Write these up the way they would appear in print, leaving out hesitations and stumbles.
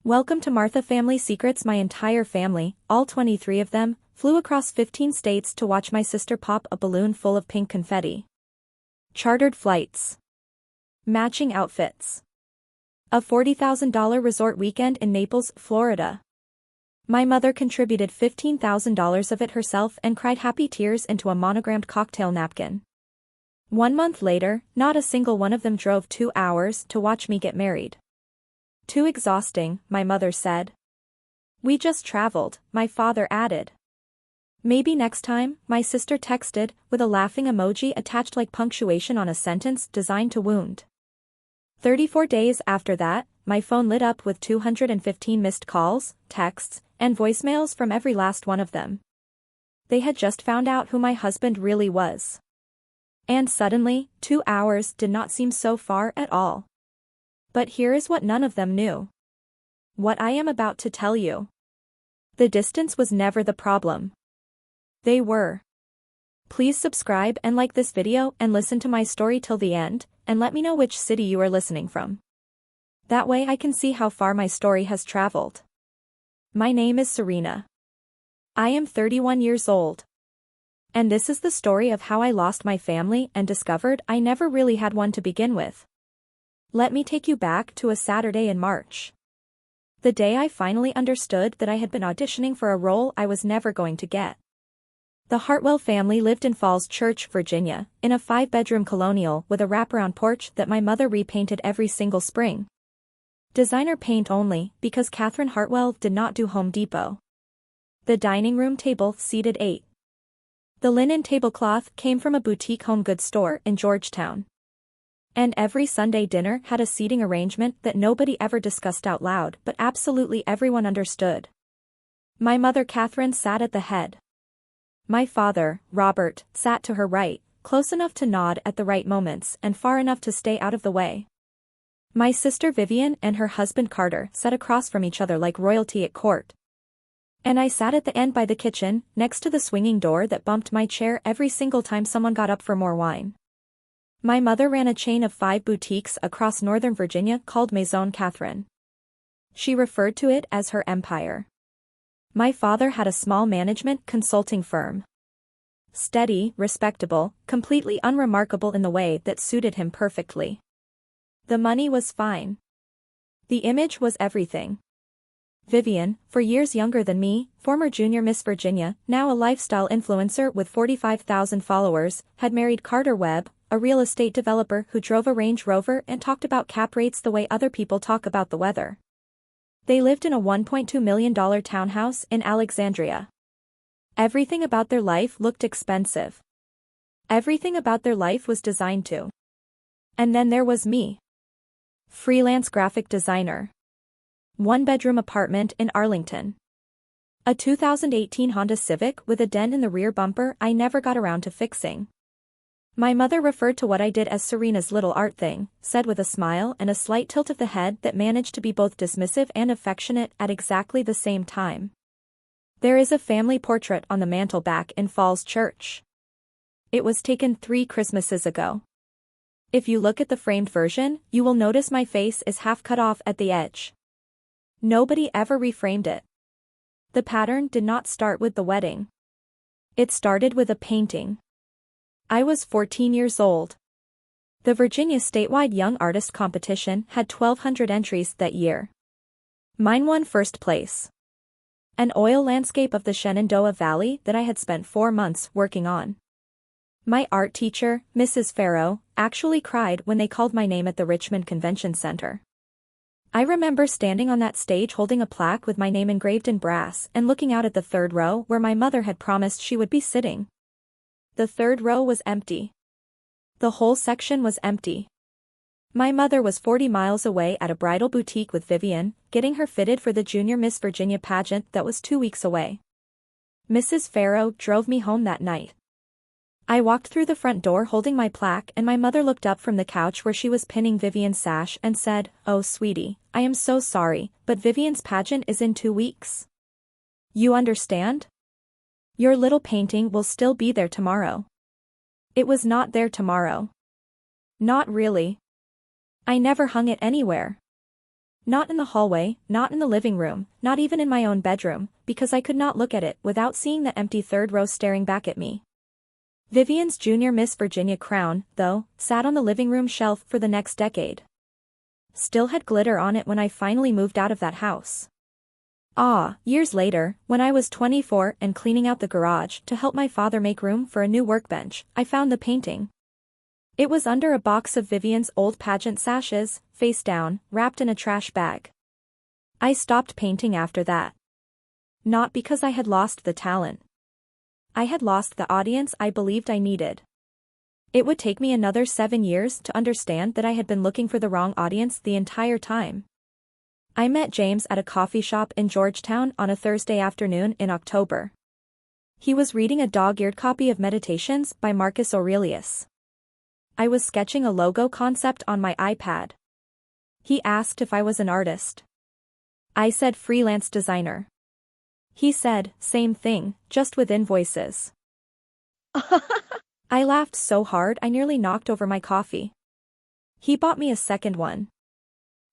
Welcome to Martha Family Secrets. My entire family, all 23 of them, flew across 15 states to watch my sister pop a balloon full of pink confetti. Chartered flights. Matching outfits. A $40,000 resort weekend in Naples, Florida. My mother contributed $15,000 of it herself and cried happy tears into a monogrammed cocktail napkin. 1 month later, not a single one of them drove 2 hours to watch me get married. Too exhausting, my mother said. We just traveled, my father added. Maybe next time, my sister texted, with a laughing emoji attached like punctuation on a sentence designed to wound. 34 days after that, my phone lit up with 215 missed calls, texts, and voicemails from every last one of them. They had just found out who my husband really was. And suddenly, 2 hours did not seem so far at all. But here is what none of them knew. What I am about to tell you. The distance was never the problem. They were. Please subscribe and like this video and listen to my story till the end, and let me know which city you are listening from. That way I can see how far my story has traveled. My name is Serena. I am 31 years old. And this is the story of how I lost my family and discovered I never really had one to begin with. Let me take you back to a Saturday in March. The day I finally understood that I had been auditioning for a role I was never going to get. The Hartwell family lived in Falls Church, Virginia, in a 5-bedroom colonial with a wraparound porch that my mother repainted every single spring. Designer paint only, because Catherine Hartwell did not do Home Depot. The dining room table seated 8. The linen tablecloth came from a boutique home goods store in Georgetown. And every Sunday dinner had a seating arrangement that nobody ever discussed out loud but absolutely everyone understood. My mother Catherine sat at the head. My father, Robert, sat to her right, close enough to nod at the right moments and far enough to stay out of the way. My sister Vivian and her husband Carter sat across from each other like royalty at court. And I sat at the end by the kitchen, next to the swinging door that bumped my chair every single time someone got up for more wine. My mother ran a chain of 5 boutiques across Northern Virginia called Maison Catherine. She referred to it as her empire. My father had a small management consulting firm. Steady, respectable, completely unremarkable in the way that suited him perfectly. The money was fine. The image was everything. Vivian, for years younger than me, former junior Miss Virginia, now a lifestyle influencer with 45,000 followers, had married Carter Webb, a real estate developer who drove a Range Rover and talked about cap rates the way other people talk about the weather. They lived in a $1.2 million townhouse in Alexandria. Everything about their life looked expensive. Everything about their life was designed to. And then there was me. Freelance graphic designer. 1-bedroom apartment in Arlington. A 2018 Honda Civic with a dent in the rear bumper I never got around to fixing. My mother referred to what I did as Serena's little art thing, said with a smile and a slight tilt of the head that managed to be both dismissive and affectionate at exactly the same time. There is a family portrait on the mantel back in Falls Church. It was taken 3 Christmases ago. If you look at the framed version, you will notice my face is half cut off at the edge. Nobody ever reframed it. The pattern did not start with the wedding. It started with a painting. I was 14 years old. The Virginia statewide Young Artist competition had 1,200 entries that year. Mine won first place. An oil landscape of the Shenandoah Valley that I had spent 4 months working on. My art teacher, Mrs. Farrow, actually cried when they called my name at the Richmond Convention Center. I remember standing on that stage holding a plaque with my name engraved in brass and looking out at the 3rd row where my mother had promised she would be sitting. The 3rd row was empty. The whole section was empty. My mother was 40 miles away at a bridal boutique with Vivian, getting her fitted for the Junior Miss Virginia pageant that was 2 weeks away. Mrs. Farrow drove me home that night. I walked through the front door holding my plaque and my mother looked up from the couch where she was pinning Vivian's sash and said, "Oh sweetie, I am so sorry, but Vivian's pageant is in 2 weeks. You understand? Your little painting will still be there tomorrow." It was not there tomorrow. Not really. I never hung it anywhere. Not in the hallway, not in the living room, not even in my own bedroom, because I could not look at it without seeing the empty third row staring back at me. Vivian's Junior Miss Virginia crown, though, sat on the living room shelf for the next decade. Still had glitter on it when I finally moved out of that house. Years later, when I was 24 and cleaning out the garage to help my father make room for a new workbench, I found the painting. It was under a box of Vivian's old pageant sashes, face down, wrapped in a trash bag. I stopped painting after that. Not because I had lost the talent. I had lost the audience I believed I needed. It would take me another 7 years to understand that I had been looking for the wrong audience the entire time. I met James at a coffee shop in Georgetown on a Thursday afternoon in October. He was reading a dog-eared copy of Meditations by Marcus Aurelius. I was sketching a logo concept on my iPad. He asked if I was an artist. I said freelance designer. He said, same thing, just with invoices. I laughed so hard I nearly knocked over my coffee. He bought me a second one.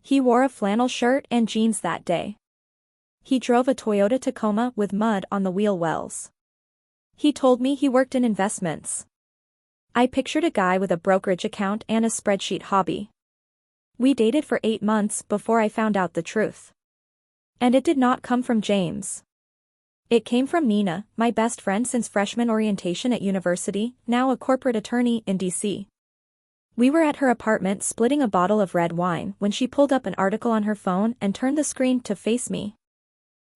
He wore a flannel shirt and jeans that day. He drove a Toyota Tacoma with mud on the wheel wells. He told me he worked in investments. I pictured a guy with a brokerage account and a spreadsheet hobby. We dated for 8 months before I found out the truth. And it did not come from James. It came from Nina, my best friend since freshman orientation at university, now a corporate attorney in D.C. We were at her apartment splitting a bottle of red wine when she pulled up an article on her phone and turned the screen to face me.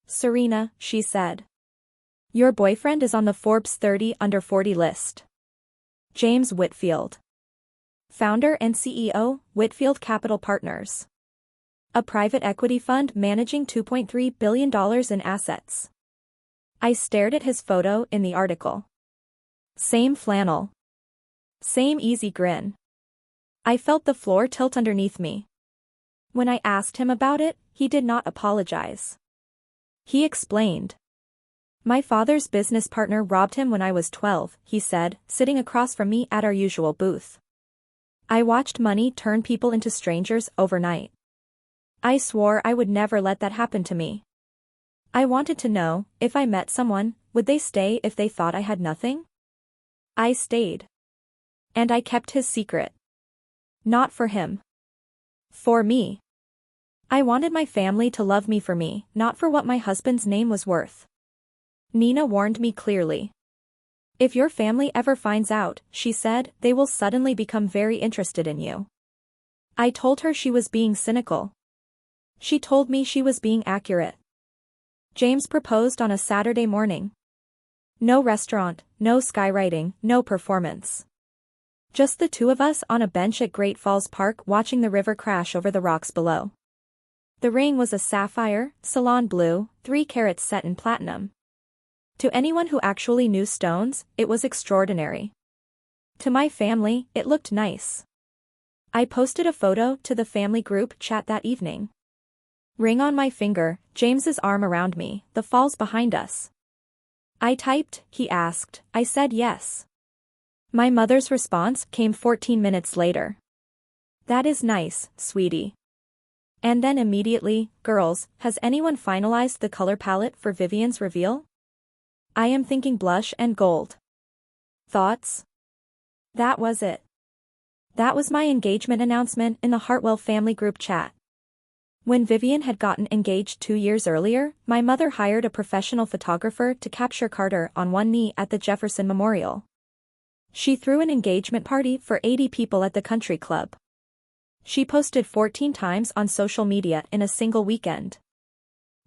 Serena, she said. Your boyfriend is on the Forbes 30 under 40 list. James Whitfield. Founder and CEO, Whitfield Capital Partners. A private equity fund managing $2.3 billion in assets. I stared at his photo in the article. Same flannel. Same easy grin. I felt the floor tilt underneath me. When I asked him about it, he did not apologize. He explained. My father's business partner robbed him when I was 12, he said, sitting across from me at our usual booth. I watched money turn people into strangers overnight. I swore I would never let that happen to me. I wanted to know, if I met someone, would they stay if they thought I had nothing? I stayed. And I kept his secret. Not for him. For me. I wanted my family to love me for me, not for what my husband's name was worth. Nina warned me clearly. If your family ever finds out, she said, they will suddenly become very interested in you. I told her she was being cynical. She told me she was being accurate. James proposed on a Saturday morning. No restaurant, no skywriting, no performance. Just the two of us on a bench at Great Falls Park watching the river crash over the rocks below. The ring was a sapphire, salon blue, 3 carats set in platinum. To anyone who actually knew stones, it was extraordinary. To my family, it looked nice. I posted a photo to the family group chat that evening. Ring on my finger, James's arm around me, the falls behind us. I typed, he asked, I said yes. My mother's response came 14 minutes later. That is nice, sweetie. And then immediately, girls, has anyone finalized the color palette for Vivian's reveal? I am thinking blush and gold. Thoughts? That was it. That was my engagement announcement in the Hartwell family group chat. When Vivian had gotten engaged 2 years earlier, my mother hired a professional photographer to capture Carter on one knee at the Jefferson Memorial. She threw an engagement party for 80 people at the country club. She posted 14 times on social media in a single weekend.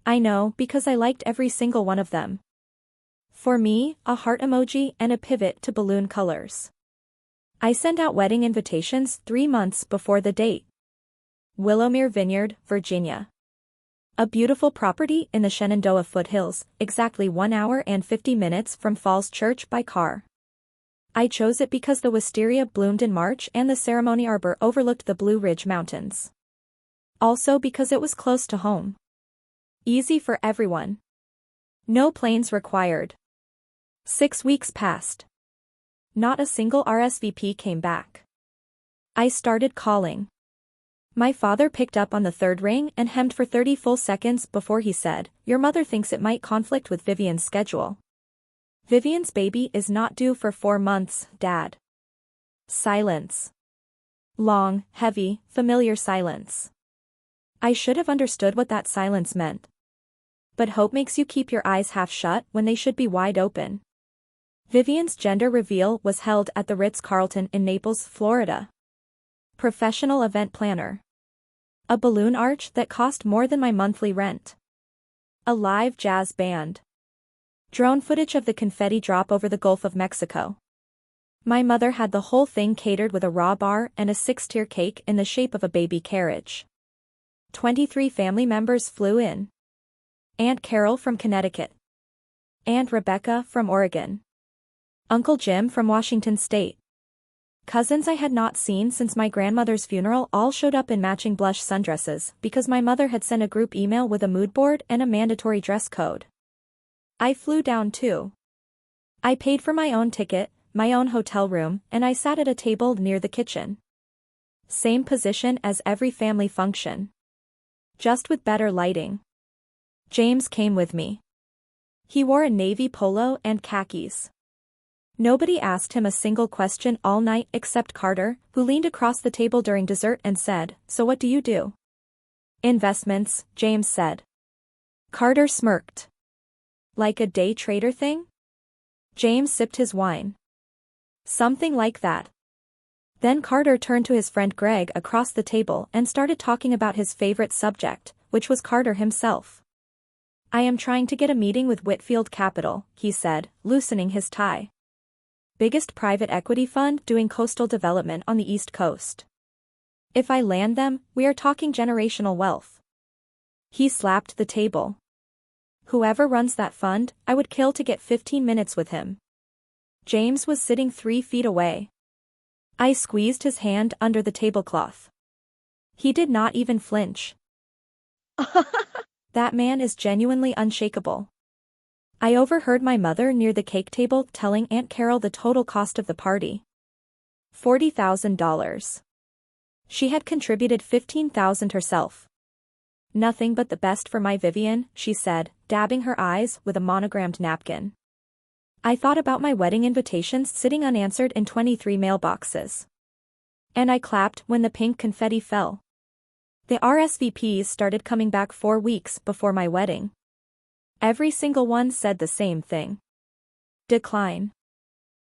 I know because I liked every single one of them. For me, a heart emoji and a pivot to balloon colors. I sent out wedding invitations 3 months before the date. Willowmere Vineyard, Virginia. A beautiful property in the Shenandoah foothills, exactly 1 hour and 50 minutes from Falls Church by car. I chose it because the wisteria bloomed in March and the ceremony arbor overlooked the Blue Ridge Mountains. Also because it was close to home. Easy for everyone. No planes required. 6 weeks passed. Not a single RSVP came back. I started calling. My father picked up on the third ring and hemmed for 30 full seconds before he said, "Your mother thinks it might conflict with Vivian's schedule." "Vivian's baby is not due for 4 months, Dad." Silence. Long, heavy, familiar silence. I should have understood what that silence meant. But hope makes you keep your eyes half shut when they should be wide open. Vivian's gender reveal was held at the Ritz-Carlton in Naples, Florida. Professional event planner. A balloon arch that cost more than my monthly rent. A live jazz band. Drone footage of the confetti drop over the Gulf of Mexico. My mother had the whole thing catered with a raw bar and a 6-tier cake in the shape of a baby carriage. 23 family members flew in. Aunt Carol from Connecticut. Aunt Rebecca from Oregon. Uncle Jim from Washington State. Cousins I had not seen since my grandmother's funeral all showed up in matching blush sundresses because my mother had sent a group email with a mood board and a mandatory dress code. I flew down too. I paid for my own ticket, my own hotel room, and I sat at a table near the kitchen. Same position as every family function. Just with better lighting. James came with me. He wore a navy polo and khakis. Nobody asked him a single question all night except Carter, who leaned across the table during dessert and said, "So what do you do?" "Investments," James said. Carter smirked. "Like a day trader thing?" James sipped his wine. "Something like that." Then Carter turned to his friend Greg across the table and started talking about his favorite subject, which was Carter himself. "I am trying to get a meeting with Whitfield Capital," he said, loosening his tie. "Biggest private equity fund doing coastal development on the East Coast. If I land them, we are talking generational wealth." He slapped the table. "Whoever runs that fund, I would kill to get 15 minutes with him." James was sitting 3 feet away. I squeezed his hand under the tablecloth. He did not even flinch. That man is genuinely unshakable. I overheard my mother near the cake table telling Aunt Carol the total cost of the party. $40,000. She had contributed $15,000 herself. "Nothing but the best for my Vivian," she said, dabbing her eyes with a monogrammed napkin. I thought about my wedding invitations sitting unanswered in 23 mailboxes. And I clapped when the pink confetti fell. The RSVPs started coming back 4 weeks before my wedding. Every single one said the same thing. Decline.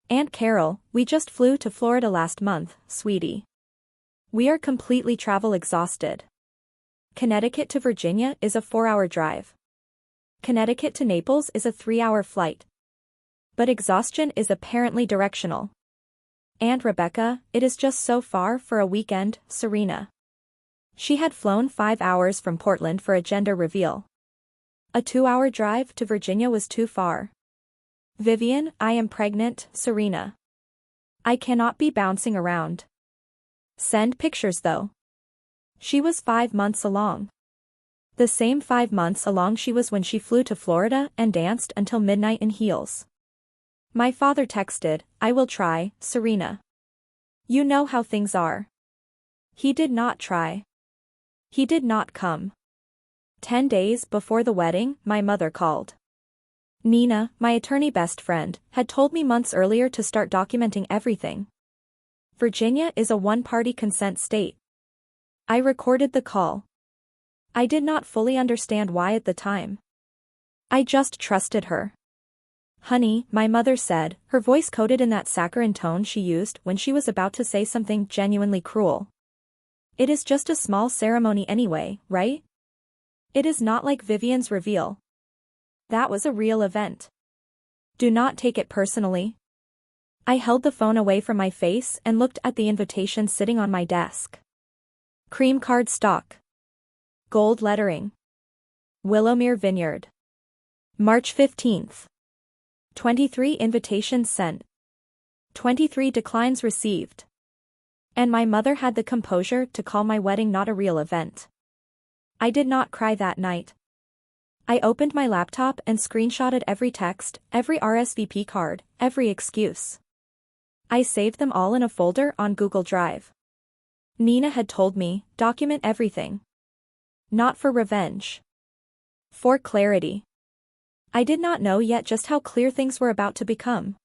"Aunt Carol, we just flew to Florida last month, sweetie. We are completely travel exhausted. Connecticut to Virginia is a 4-hour drive. Connecticut to Naples is a 3-hour flight. But exhaustion is apparently directional. Aunt Rebecca, it is just so far for a weekend, Serena." She had flown 5 hours from Portland for a gender reveal. A 2-hour drive to Virginia was too far. "Vivian, I am pregnant, Serena. I cannot be bouncing around. Send pictures though." She was 5 months along. The same 5 months along she was when she flew to Florida and danced until midnight in heels. My father texted, "I will try, Serena. You know how things are." He did not try. He did not come. 10 days before the wedding, my mother called. Nina, my attorney best friend, had told me months earlier to start documenting everything. Virginia is a one-party consent state. I recorded the call. I did not fully understand why at the time. I just trusted her. "Honey," my mother said, her voice coated in that saccharine tone she used when she was about to say something genuinely cruel. "It is just a small ceremony anyway, right? It is not like Vivian's reveal. That was a real event. Do not take it personally." I held the phone away from my face and looked at the invitation sitting on my desk. Cream card stock. Gold lettering. Willowmere Vineyard. March 15th. 23 invitations sent. 23 declines received. And my mother had the composure to call my wedding not a real event. I did not cry that night. I opened my laptop and screenshotted every text, every RSVP card, every excuse. I saved them all in a folder on Google Drive. Nina had told me, document everything. Not for revenge. For clarity. I did not know yet just how clear things were about to become.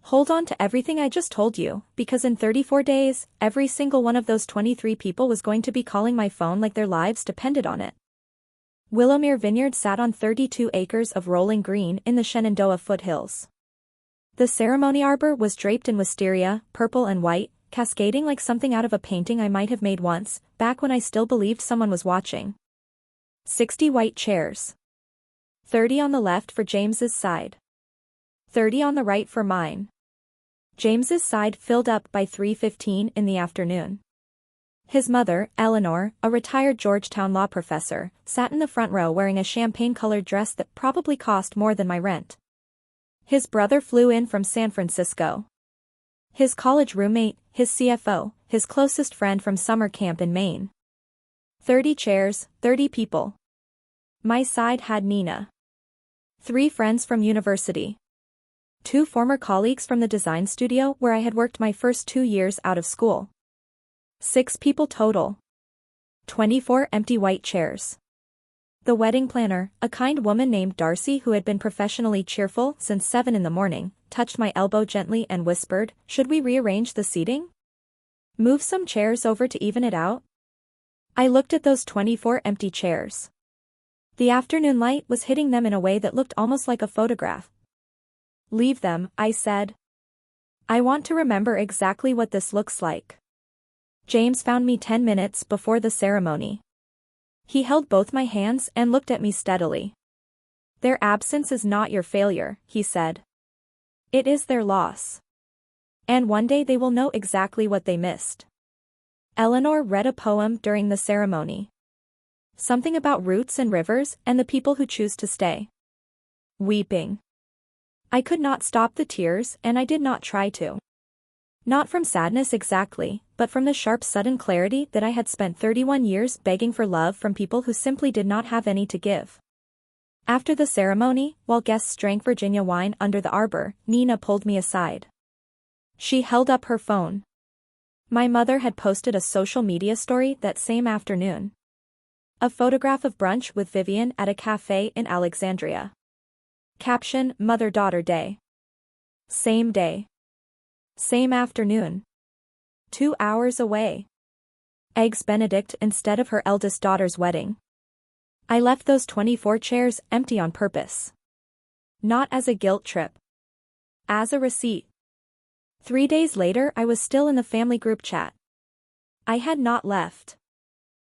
Hold on to everything I just told you, because in 34 days, every single one of those 23 people was going to be calling my phone like their lives depended on it. Willowmere Vineyard sat on 32 acres of rolling green in the Shenandoah foothills. The ceremony arbor was draped in wisteria, purple and white, cascading like something out of a painting I might have made once, back when I still believed someone was watching. 60 white chairs. 30 on the left for James's side. 30 on the right for mine. James's side filled up by 3:15 in the afternoon. His mother, Eleanor, a retired Georgetown law professor, sat in the front row wearing a champagne-colored dress that probably cost more than my rent. His brother flew in from San Francisco. His college roommate, his CFO, his closest friend from summer camp in Maine. 30 chairs, 30 people. My side had Nina. 3 friends from university. 2 former colleagues from the design studio where I had worked my first 2 years out of school. 6 people total. 24 empty white chairs. The wedding planner, a kind woman named Darcy who had been professionally cheerful since 7 in the morning, touched my elbow gently and whispered, "Should we rearrange the seating? Move some chairs over to even it out?" I looked at those 24 empty chairs. The afternoon light was hitting them in a way that looked almost like a photograph. "Leave them," I said. "I want to remember exactly what this looks like." James found me 10 minutes before the ceremony. He held both my hands and looked at me steadily. "Their absence is not your failure," he said. "It is their loss. And one day they will know exactly what they missed." Eleanor read a poem during the ceremony. Something about roots and rivers and the people who choose to stay. Weeping. I could not stop the tears and I did not try to. Not from sadness exactly, but from the sharp sudden clarity that I had spent 31 years begging for love from people who simply did not have any to give. After the ceremony, while guests drank Virginia wine under the arbor, Nina pulled me aside. She held up her phone. My mother had posted a social media story that same afternoon. A photograph of brunch with Vivian at a cafe in Alexandria. Caption, Mother-Daughter Day. Same day. Same afternoon. 2 hours away. Eggs Benedict instead of her eldest daughter's wedding. I left those 24 chairs empty on purpose. Not as a guilt trip. As a receipt. 3 days later I was still in the family group chat. I had not left.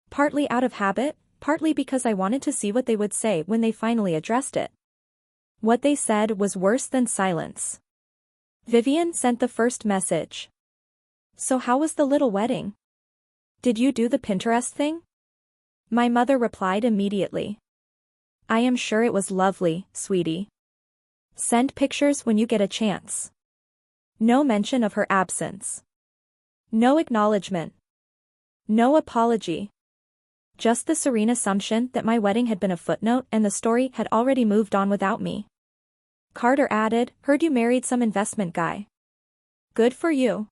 Partly out of habit, partly because I wanted to see what they would say when they finally addressed it. What they said was worse than silence. Vivian sent the first message. "So how was the little wedding? Did you do the Pinterest thing?" My mother replied immediately. "I am sure it was lovely, sweetie. Send pictures when you get a chance." No mention of her absence. No acknowledgement. No apology. Just the serene assumption that my wedding had been a footnote and the story had already moved on without me. Carter added, "Heard you married some investment guy. Good for you.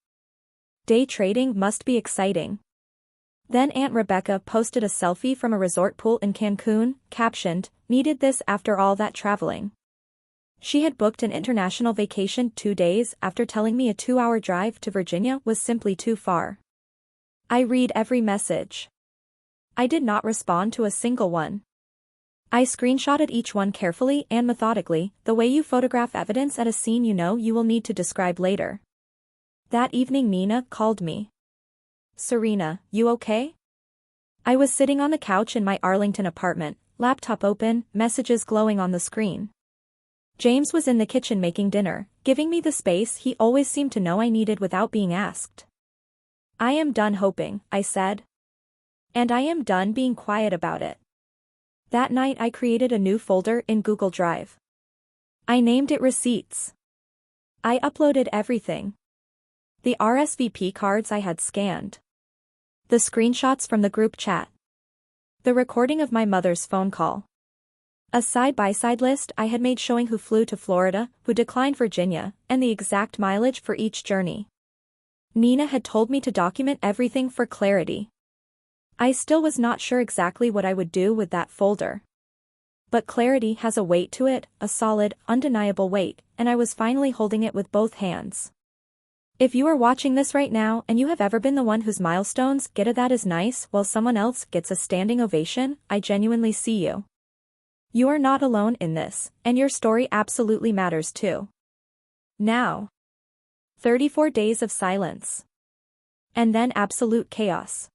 Day trading must be exciting." Then Aunt Rebecca posted a selfie from a resort pool in Cancun, captioned, "Needed this after all that traveling." She had booked an international vacation 2 days after telling me a 2-hour drive to Virginia was simply too far. I read every message. I did not respond to a single one. I screenshotted each one carefully and methodically, the way you photograph evidence at a scene you know you will need to describe later. That evening Nina called me. "Serena, you okay?" I was sitting on the couch in my Arlington apartment, laptop open, messages glowing on the screen. James was in the kitchen making dinner, giving me the space he always seemed to know I needed without being asked. "I am done hoping," I said. "And I am done being quiet about it." That night I created a new folder in Google Drive. I named it Receipts. I uploaded everything. The RSVP cards I had scanned. The screenshots from the group chat. The recording of my mother's phone call. A side-by-side list I had made showing who flew to Florida, who declined Virginia, and the exact mileage for each journey. Nina had told me to document everything for clarity. I still was not sure exactly what I would do with that folder. But clarity has a weight to it, a solid, undeniable weight, and I was finally holding it with both hands. If you are watching this right now and you have ever been the one whose milestones get a "that is nice" while someone else gets a standing ovation, I genuinely see you. You are not alone in this, and your story absolutely matters too. Now. 34 days of silence. And then absolute chaos.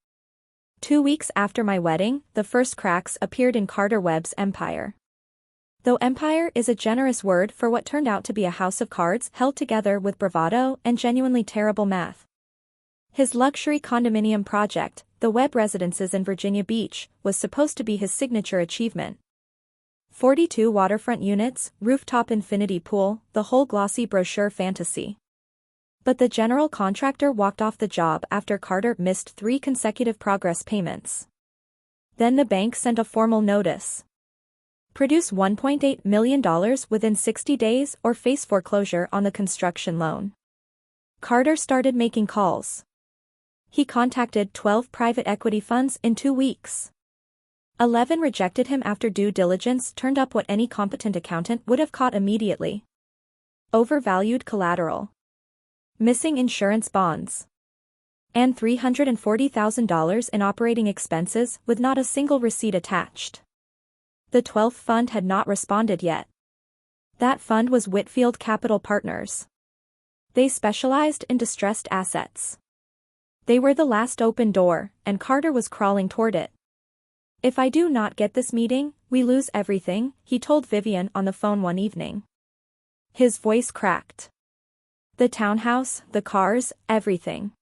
2 weeks after my wedding, the first cracks appeared in Carter Webb's empire. Though empire is a generous word for what turned out to be a house of cards held together with bravado and genuinely terrible math. His luxury condominium project, the Webb Residences in Virginia Beach, was supposed to be his signature achievement. 42 waterfront units, rooftop infinity pool, the whole glossy brochure fantasy. But the general contractor walked off the job after Carter missed 3 consecutive progress payments. Then the bank sent a formal notice. Produce $1.8 million within 60 days or face foreclosure on the construction loan. Carter started making calls. He contacted 12 private equity funds in 2 weeks. 11 rejected him after due diligence turned up what any competent accountant would have caught immediately. Overvalued collateral. Missing insurance bonds. And $340,000 in operating expenses with not a single receipt attached. The 12th fund had not responded yet. That fund was Whitfield Capital Partners. They specialized in distressed assets. They were the last open door, and Carter was crawling toward it. If I do not get this meeting, we lose everything, he told Vivian on the phone one evening. His voice cracked. The townhouse, the cars, everything.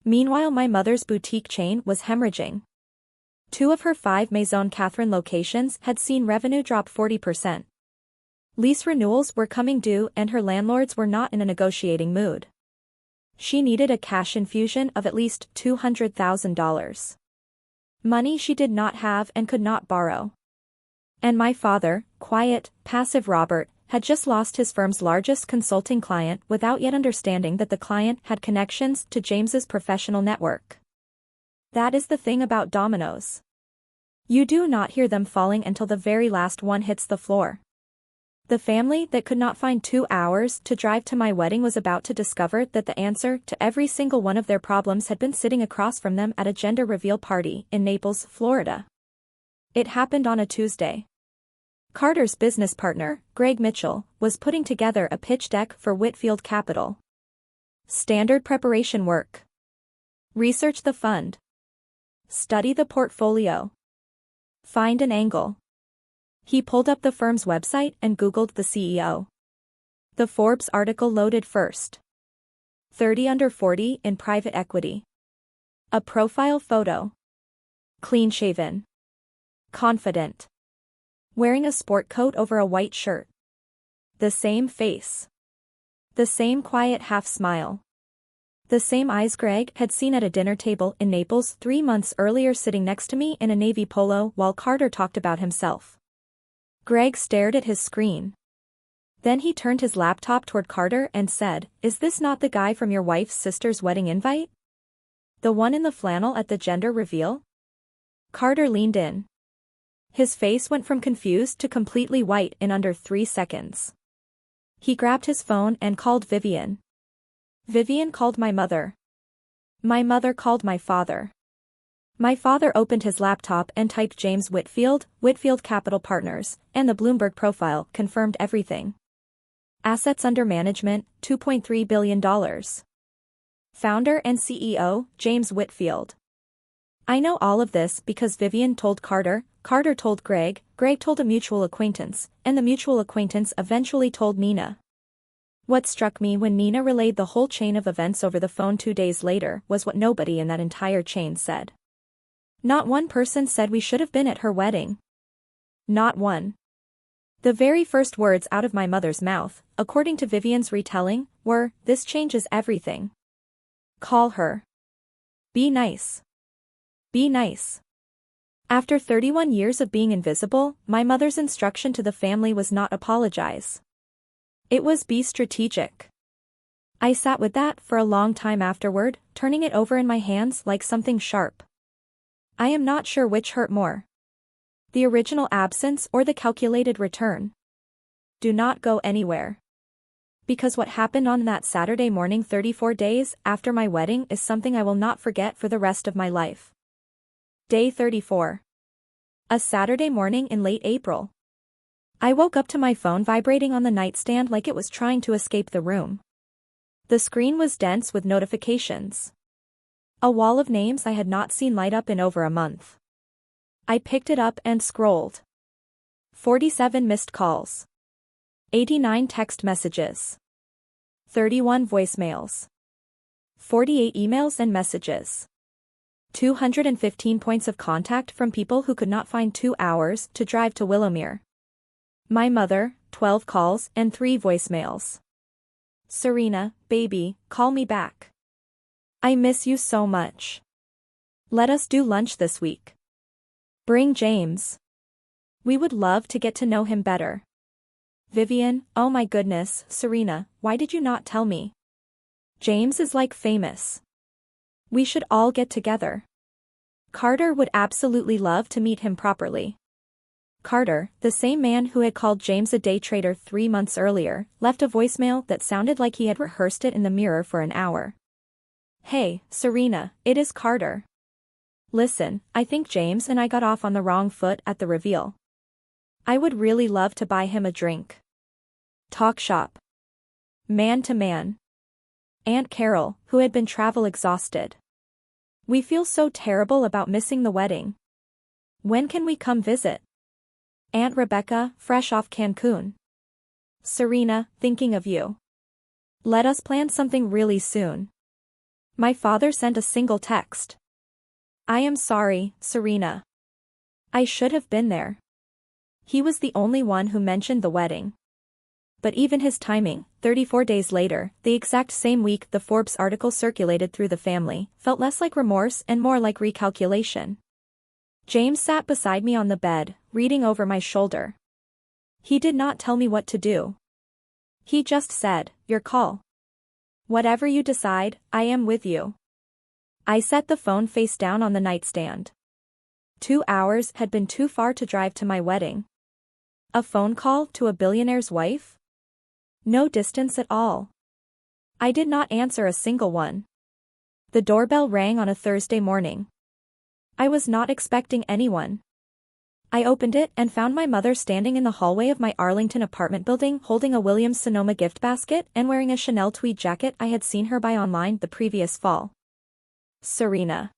Meanwhile, my mother's boutique chain was hemorrhaging. 2 of her 5 Maison Catherine locations had seen revenue drop 40%. Lease renewals were coming due and her landlords were not in a negotiating mood. She needed a cash infusion of at least $200,000. Money she did not have and could not borrow. And my father, quiet, passive Robert, had just lost his firm's largest consulting client without yet understanding that the client had connections to James's professional network. That is the thing about dominoes. You do not hear them falling until the very last one hits the floor. The family that could not find 2 hours to drive to my wedding was about to discover that the answer to every single one of their problems had been sitting across from them at a gender reveal party in Naples, Florida. It happened on a Tuesday. Carter's business partner, Greg Mitchell, was putting together a pitch deck for Whitfield Capital. Standard preparation work. Research the fund. Study the portfolio. Find an angle. He pulled up the firm's website and Googled the CEO. The Forbes article loaded first. 30 under 40 in private equity. A profile photo. Clean-shaven. Confident. Wearing a sport coat over a white shirt. The same face. The same quiet half-smile. The same eyes Greg had seen at a dinner table in Naples 3 months earlier sitting next to me in a navy polo while Carter talked about himself. Greg stared at his screen. Then he turned his laptop toward Carter and said, "Is this not the guy from your wife's sister's wedding invite? The one in the flannel at the gender reveal?" Carter leaned in. His face went from confused to completely white in under 3 seconds. He grabbed his phone and called Vivian. Vivian called my mother. My mother called my father. My father opened his laptop and typed James Whitfield, Whitfield Capital Partners, and the Bloomberg profile confirmed everything. Assets under management, $2.3 billion. Founder and CEO, James Whitfield. I know all of this because Vivian told Carter, Carter told Greg, Greg told a mutual acquaintance, and the mutual acquaintance eventually told Nina. What struck me when Nina relayed the whole chain of events over the phone 2 days later was what nobody in that entire chain said. Not one person said we should have been at her wedding. Not one. The very first words out of my mother's mouth, according to Vivian's retelling, were, "This changes everything. Call her. Be nice. Be nice." After 31 years of being invisible, my mother's instruction to the family was not apologize. It was be strategic. I sat with that for a long time afterward, turning it over in my hands like something sharp. I am not sure which hurt more. The original absence or the calculated return. Do not go anywhere. Because what happened on that Saturday morning 34 days after my wedding is something I will not forget for the rest of my life. Day 34. A Saturday morning in late April. I woke up to my phone vibrating on the nightstand like it was trying to escape the room. The screen was dense with notifications. A wall of names I had not seen light up in over a month. I picked it up and scrolled. 47 missed calls. 89 text messages. 31 voicemails. 48 emails and messages. 215 points of contact from people who could not find 2 hours to drive to Willowmere. My mother, 12 calls and 3 voicemails. Serena, baby, call me back. I miss you so much. Let us do lunch this week. Bring James. We would love to get to know him better. Vivian, oh my goodness, Serena, why did you not tell me? James is like famous. We should all get together. Carter would absolutely love to meet him properly. Carter, the same man who had called James a day trader 3 months earlier, left a voicemail that sounded like he had rehearsed it in the mirror for an hour. Hey, Serena, it is Carter. Listen, I think James and I got off on the wrong foot at the reveal. I would really love to buy him a drink. Talk shop. Man to man. Aunt Carol, who had been travel exhausted. We feel so terrible about missing the wedding. When can we come visit? Aunt Rebecca, fresh off Cancun. Serena, thinking of you. Let us plan something really soon. My father sent a single text. I am sorry, Serena. I should have been there. He was the only one who mentioned the wedding. But even his timing, 34 days later, the exact same week the Forbes article circulated through the family, felt less like remorse and more like recalculation. James sat beside me on the bed, reading over my shoulder. He did not tell me what to do. He just said, your call. Whatever you decide, I am with you. I set the phone face down on the nightstand. 2 hours had been too far to drive to my wedding. A phone call to a billionaire's wife? No distance at all. I did not answer a single one. The doorbell rang on a Thursday morning. I was not expecting anyone. I opened it and found my mother standing in the hallway of my Arlington apartment building holding a Williams-Sonoma gift basket and wearing a Chanel tweed jacket I had seen her buy online the previous fall. Serena.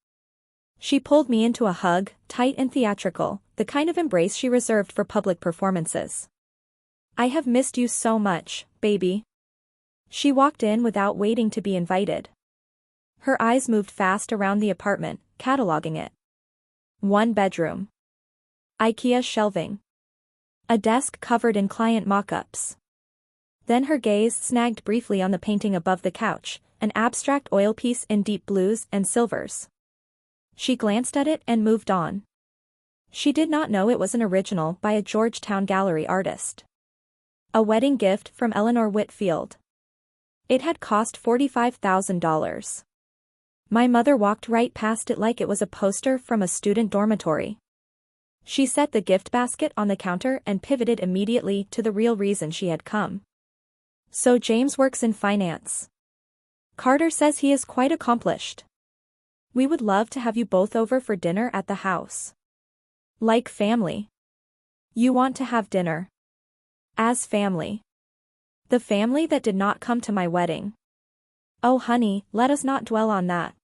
She pulled me into a hug, tight and theatrical, the kind of embrace she reserved for public performances. I have missed you so much, baby. She walked in without waiting to be invited. Her eyes moved fast around the apartment, cataloging it. 1 bedroom. IKEA shelving. A desk covered in client mock-ups. Then her gaze snagged briefly on the painting above the couch, an abstract oil piece in deep blues and silvers. She glanced at it and moved on. She did not know it was an original by a Georgetown gallery artist. A wedding gift from Eleanor Whitfield. It had cost $45,000. My mother walked right past it like it was a poster from a student dormitory. She set the gift basket on the counter and pivoted immediately to the real reason she had come. So James works in finance. Carter says he is quite accomplished. We would love to have you both over for dinner at the house. Like family. You want to have dinner. As family. The family that did not come to my wedding. Oh honey, let us not dwell on that.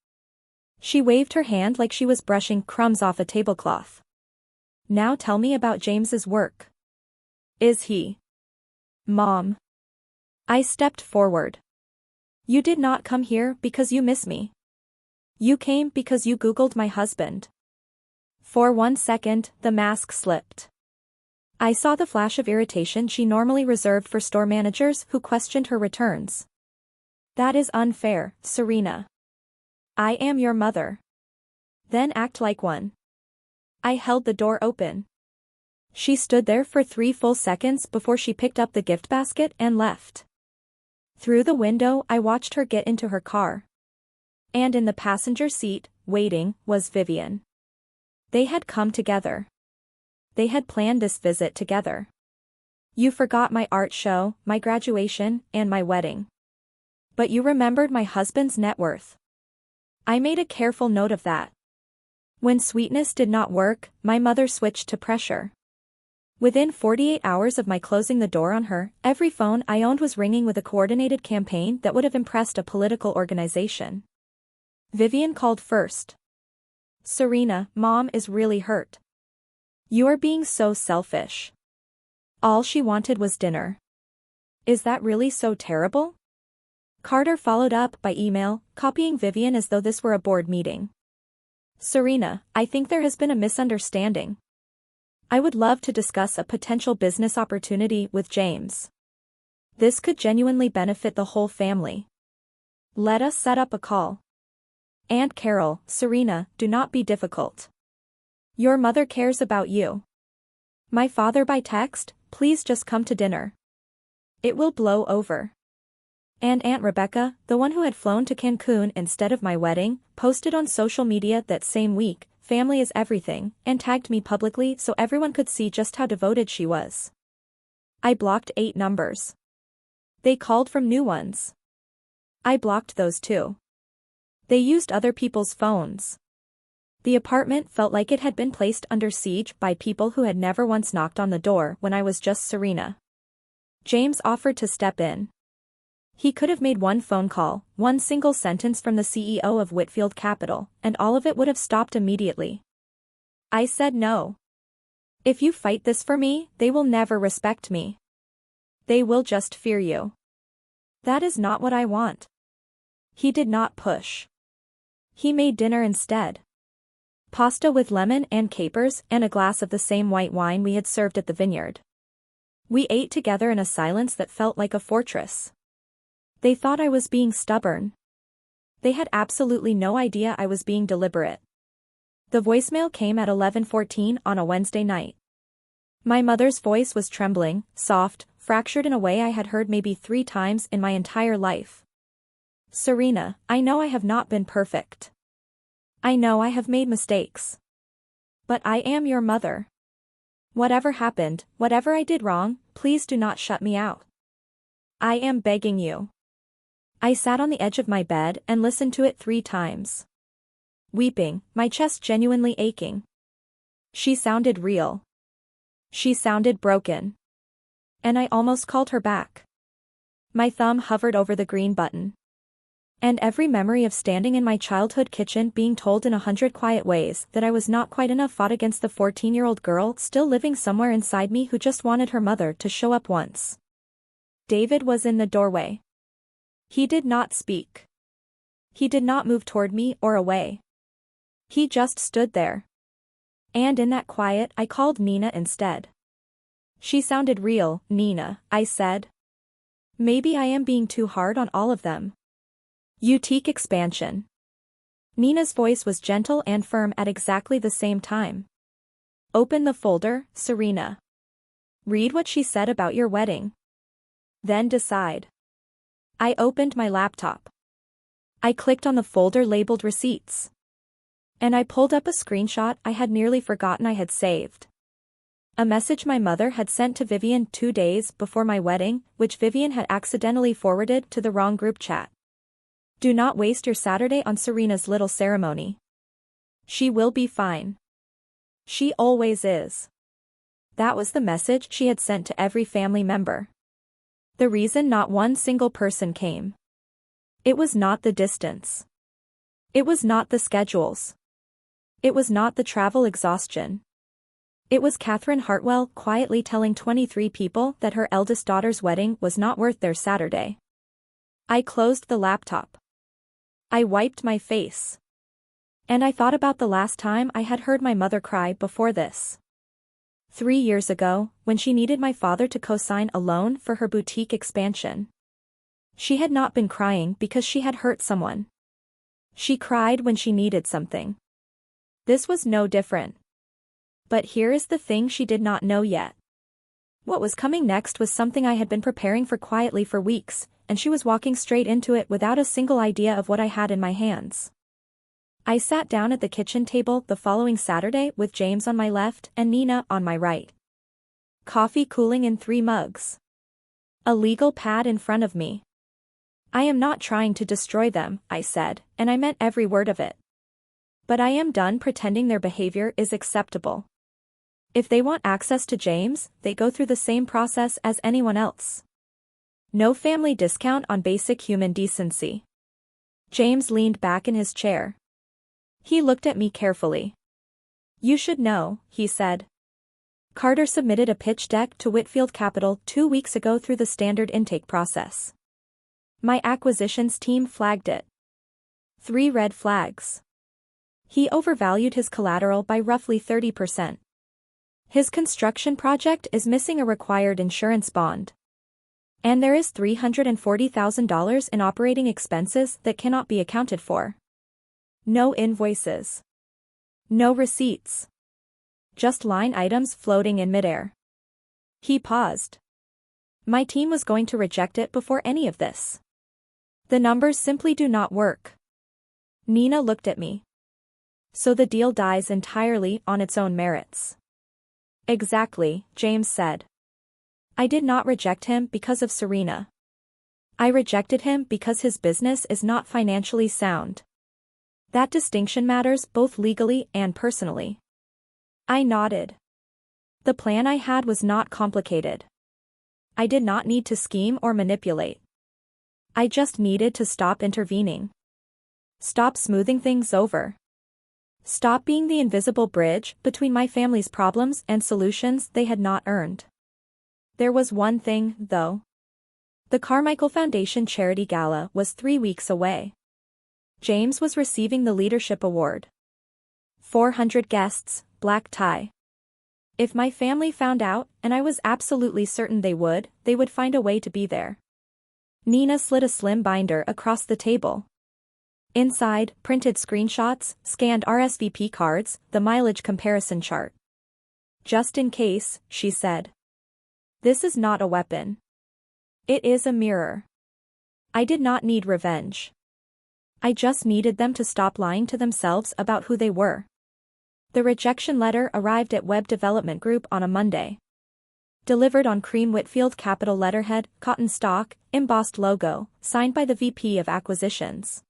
She waved her hand like she was brushing crumbs off a tablecloth. Now tell me about James's work. Is he? Mom. I stepped forward. You did not come here because you miss me. You came because you Googled my husband. For 1 second, the mask slipped. I saw the flash of irritation she normally reserved for store managers who questioned her returns. That is unfair, Serena. I am your mother. Then act like one. I held the door open. She stood there for 3 full seconds before she picked up the gift basket and left. Through the window I watched her get into her car. And in the passenger seat, waiting, was Vivian. They had come together. They had planned this visit together. You forgot my art show, my graduation, and my wedding. But you remembered my husband's net worth. I made a careful note of that. When sweetness did not work, my mother switched to pressure. Within 48 hours of my closing the door on her, every phone I owned was ringing with a coordinated campaign that would have impressed a political organization. Vivian called first. Serena, Mom is really hurt. You are being so selfish. All she wanted was dinner. Is that really so terrible? Carter followed up by email, copying Vivian as though this were a board meeting. Serena, I think there has been a misunderstanding. I would love to discuss a potential business opportunity with James. This could genuinely benefit the whole family. Let us set up a call. Aunt Carol, Serena, do not be difficult. Your mother cares about you. My father by text, please just come to dinner. It will blow over. And Aunt Rebecca, the one who had flown to Cancun instead of my wedding, posted on social media that same week, family is everything, and tagged me publicly so everyone could see just how devoted she was. I blocked 8 numbers. They called from new ones. I blocked those too. They used other people's phones. The apartment felt like it had been placed under siege by people who had never once knocked on the door when I was just Serena. James offered to step in. He could have made one phone call, one single sentence from the CEO of Whitfield Capital, and all of it would have stopped immediately. I said no. If you fight this for me, they will never respect me. They will just fear you. That is not what I want. He did not push. He made dinner instead. Pasta with lemon and capers and a glass of the same white wine we had served at the vineyard. We ate together in a silence that felt like a fortress. They thought I was being stubborn. They had absolutely no idea I was being deliberate. The voicemail came at 11:14 on a Wednesday night. My mother's voice was trembling, soft, fractured in a way I had heard maybe 3 times in my entire life. Serena, I know I have not been perfect. I know I have made mistakes. But I am your mother. Whatever happened, whatever I did wrong, please do not shut me out. I am begging you. I sat on the edge of my bed and listened to it 3 times. Weeping, my chest genuinely aching. She sounded real. She sounded broken. And I almost called her back. My thumb hovered over the green button. And every memory of standing in my childhood kitchen being told in 100 quiet ways that I was not quite enough fought against the 14-year-old girl still living somewhere inside me who just wanted her mother to show up once. David was in the doorway. He did not speak. He did not move toward me or away. He just stood there. And in that quiet I called Nina instead. She sounded real, Nina, I said. Maybe I am being too hard on all of them. Boutique expansion. Nina's voice was gentle and firm at exactly the same time. Open the folder, Serena. Read what she said about your wedding. Then decide. I opened my laptop. I clicked on the folder labeled receipts. And I pulled up a screenshot I had nearly forgotten I had saved. A message my mother had sent to Vivian 2 days before my wedding, which Vivian had accidentally forwarded to the wrong group chat. Do not waste your Saturday on Serena's little ceremony. She will be fine. She always is. That was the message she had sent to every family member. The reason not one single person came. It was not the distance. It was not the schedules. It was not the travel exhaustion. It was Catherine Hartwell quietly telling 23 people that her eldest daughter's wedding was not worth their Saturday. I closed the laptop. I wiped my face. And I thought about the last time I had heard my mother cry before this. 3 years ago, when she needed my father to co-sign a loan for her boutique expansion. She had not been crying because she had hurt someone. She cried when she needed something. This was no different. But here is the thing she did not know yet. What was coming next was something I had been preparing for quietly for weeks, and she was walking straight into it without a single idea of what I had in my hands. I sat down at the kitchen table the following Saturday with James on my left and Nina on my right. Coffee cooling in 3 mugs. A legal pad in front of me. I am not trying to destroy them, I said, and I meant every word of it. But I am done pretending their behavior is acceptable. If they want access to James, they go through the same process as anyone else. No family discount on basic human decency. James leaned back in his chair. He looked at me carefully. You should know, he said. Carter submitted a pitch deck to Whitfield Capital 2 weeks ago through the standard intake process. My acquisitions team flagged it. 3 red flags. He overvalued his collateral by roughly 30%. His construction project is missing a required insurance bond. And there is $340,000 in operating expenses that cannot be accounted for. No invoices. No receipts. Just line items floating in midair. He paused. My team was going to reject it before any of this. The numbers simply do not work. Nina looked at me. So the deal dies entirely on its own merits. Exactly, James said. I did not reject him because of Serena. I rejected him because his business is not financially sound. That distinction matters both legally and personally. I nodded. The plan I had was not complicated. I did not need to scheme or manipulate. I just needed to stop intervening. Stop smoothing things over. Stop being the invisible bridge between my family's problems and solutions they had not earned. There was one thing, though. The Carmichael Foundation Charity Gala was 3 weeks away. James was receiving the Leadership Award. 400 guests, black tie. If my family found out, and I was absolutely certain they would find a way to be there. Nina slid a slim binder across the table. Inside, printed screenshots, scanned RSVP cards, the mileage comparison chart. Just in case, she said. This is not a weapon. It is a mirror. I did not need revenge. I just needed them to stop lying to themselves about who they were. The rejection letter arrived at Webb Development Group on a Monday. Delivered on cream Whitfield Capital letterhead, cotton stock, embossed logo, signed by the VP of Acquisitions.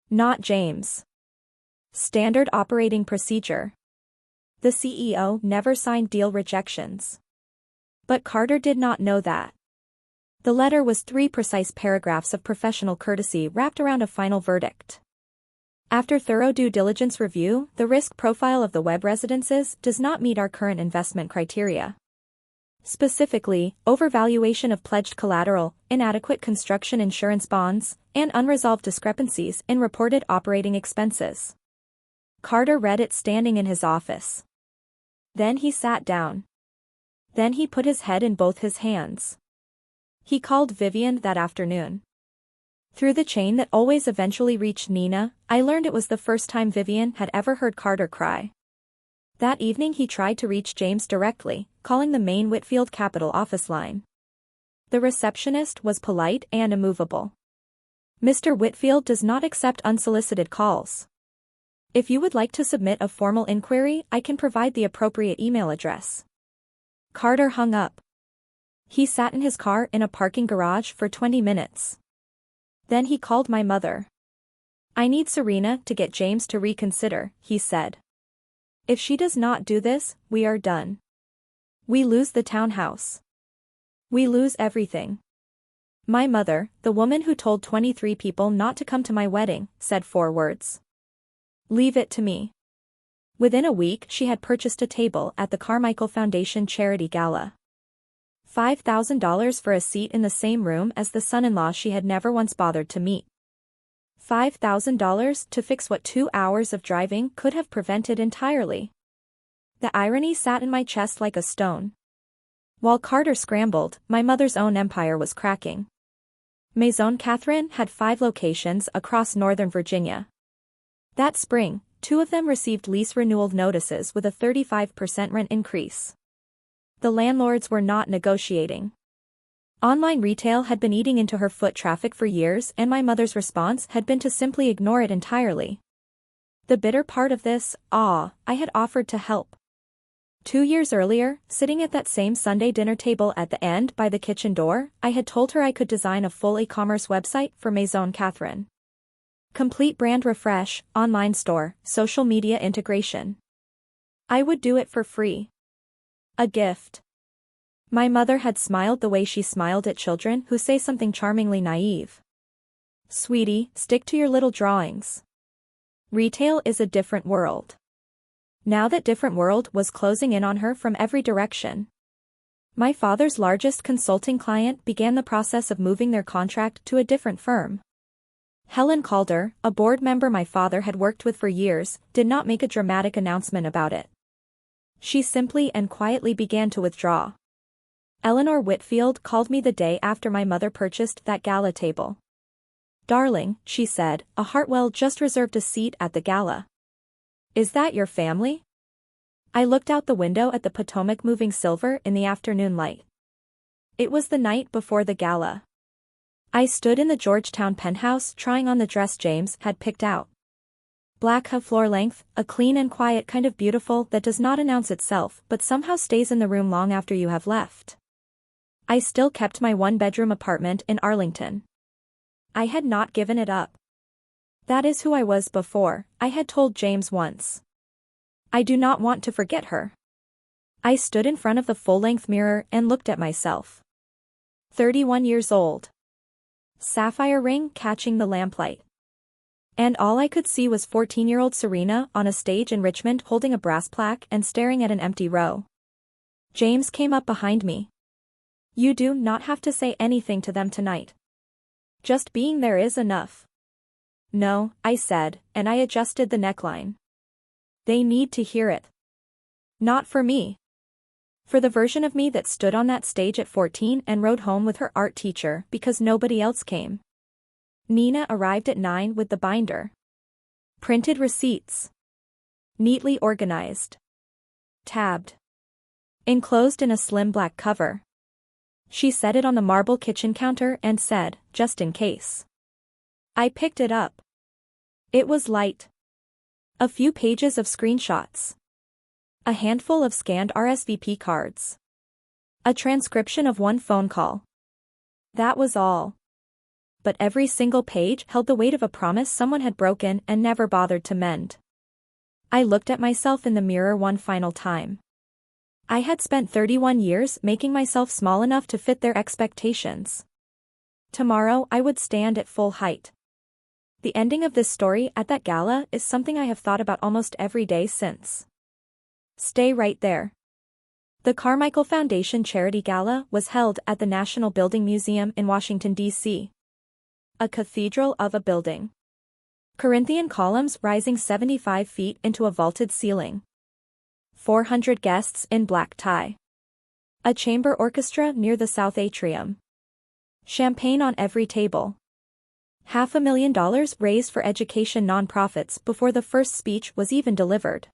Not James. Standard operating procedure. The CEO never signed deal rejections. But Carter did not know that. The letter was 3 precise paragraphs of professional courtesy wrapped around a final verdict. After thorough due diligence review, the risk profile of the Webb residences does not meet our current investment criteria. Specifically, overvaluation of pledged collateral, inadequate construction insurance bonds, and unresolved discrepancies in reported operating expenses. Carter read it standing in his office. Then he sat down. Then he put his head in both his hands. He called Vivian that afternoon. Through the chain that always eventually reached Nina, I learned it was the first time Vivian had ever heard Carter cry. That evening he tried to reach James directly, calling the main Whitfield Capital office line. The receptionist was polite and immovable. Mr. Whitfield does not accept unsolicited calls. If you would like to submit a formal inquiry, I can provide the appropriate email address. Carter hung up. He sat in his car in a parking garage for 20 minutes. Then he called my mother. I need Serena to get James to reconsider, he said. If she does not do this, we are done. We lose the townhouse. We lose everything. My mother, the woman who told 23 people not to come to my wedding, said 4 words. Leave it to me. Within a week she had purchased a table at the Carmichael Foundation Charity Gala. $5,000 for a seat in the same room as the son-in-law she had never once bothered to meet. $5,000 to fix what 2 hours of driving could have prevented entirely. The irony sat in my chest like a stone. While Carter scrambled, my mother's own empire was cracking. Maison Catherine had 5 locations across Northern Virginia. That spring, 2 of them received lease renewal notices with a 35% rent increase. The landlords were not negotiating. Online retail had been eating into her foot traffic for years, and my mother's response had been to simply ignore it entirely. The bitter part of this, I had offered to help. 2 years earlier, sitting at that same Sunday dinner table at the end by the kitchen door, I had told her I could design a full e-commerce website for Maison Catherine. Complete brand refresh, online store, social media integration. I would do it for free. A gift. My mother had smiled the way she smiled at children who say something charmingly naive. Sweetie, stick to your little drawings. Retail is a different world. Now that different world was closing in on her from every direction. My father's largest consulting client began the process of moving their contract to a different firm. Helen Calder, a board member my father had worked with for years, did not make a dramatic announcement about it. She simply and quietly began to withdraw. Eleanor Whitfield called me the day after my mother purchased that gala table. Darling, she said, a Hartwell just reserved a seat at the gala. Is that your family? I looked out the window at the Potomac moving silver in the afternoon light. It was the night before the gala. I stood in the Georgetown penthouse trying on the dress James had picked out. Black floor length, a clean and quiet kind of beautiful that does not announce itself but somehow stays in the room long after you have left. I still kept my one-bedroom apartment in Arlington. I had not given it up. That is who I was before, I had told James once. I do not want to forget her. I stood in front of the full-length mirror and looked at myself. 31 years old. Sapphire ring catching the lamplight. And all I could see was 14-year-old Serena on a stage in Richmond holding a brass plaque and staring at an empty row. James came up behind me. You do not have to say anything to them tonight. Just being there is enough. No, I said, and I adjusted the neckline. They need to hear it. Not for me. For the version of me that stood on that stage at 14 and rode home with her art teacher because nobody else came. Nina arrived at 9 with the binder. Printed receipts. Neatly organized. Tabbed. Enclosed in a slim black cover. She set it on the marble kitchen counter and said, just in case. I picked it up. It was light. A few pages of screenshots. A handful of scanned RSVP cards. A transcription of one phone call. That was all. But every single page held the weight of a promise someone had broken and never bothered to mend. I looked at myself in the mirror one final time. I had spent 31 years making myself small enough to fit their expectations. Tomorrow I would stand at full height. The ending of this story at that gala is something I have thought about almost every day since. Stay right there. The Carmichael Foundation Charity Gala was held at the National Building Museum in Washington, D.C. A cathedral of a building. Corinthian columns rising 75 feet into a vaulted ceiling. 400 guests in black tie. A chamber orchestra near the south atrium. Champagne on every table. $500,000 raised for education nonprofits before the first speech was even delivered.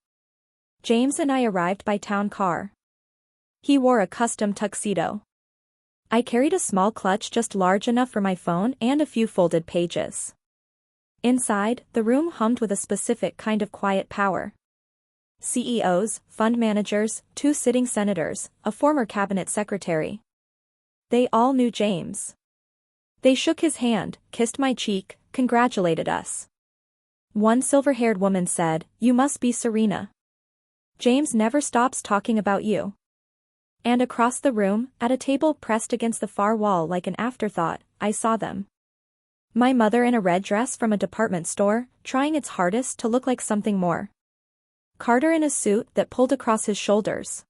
James and I arrived by town car. He wore a custom tuxedo. I carried a small clutch just large enough for my phone and a few folded pages. Inside, the room hummed with a specific kind of quiet power. CEOs, fund managers, 2 sitting senators, a former cabinet secretary. They all knew James. They shook his hand, kissed my cheek, congratulated us. One silver-haired woman said, "You must be Serena. James never stops talking about you." And across the room, at a table pressed against the far wall like an afterthought, I saw them. My mother in a red dress from a department store, trying its hardest to look like something more. Carter in a suit that pulled across his shoulders.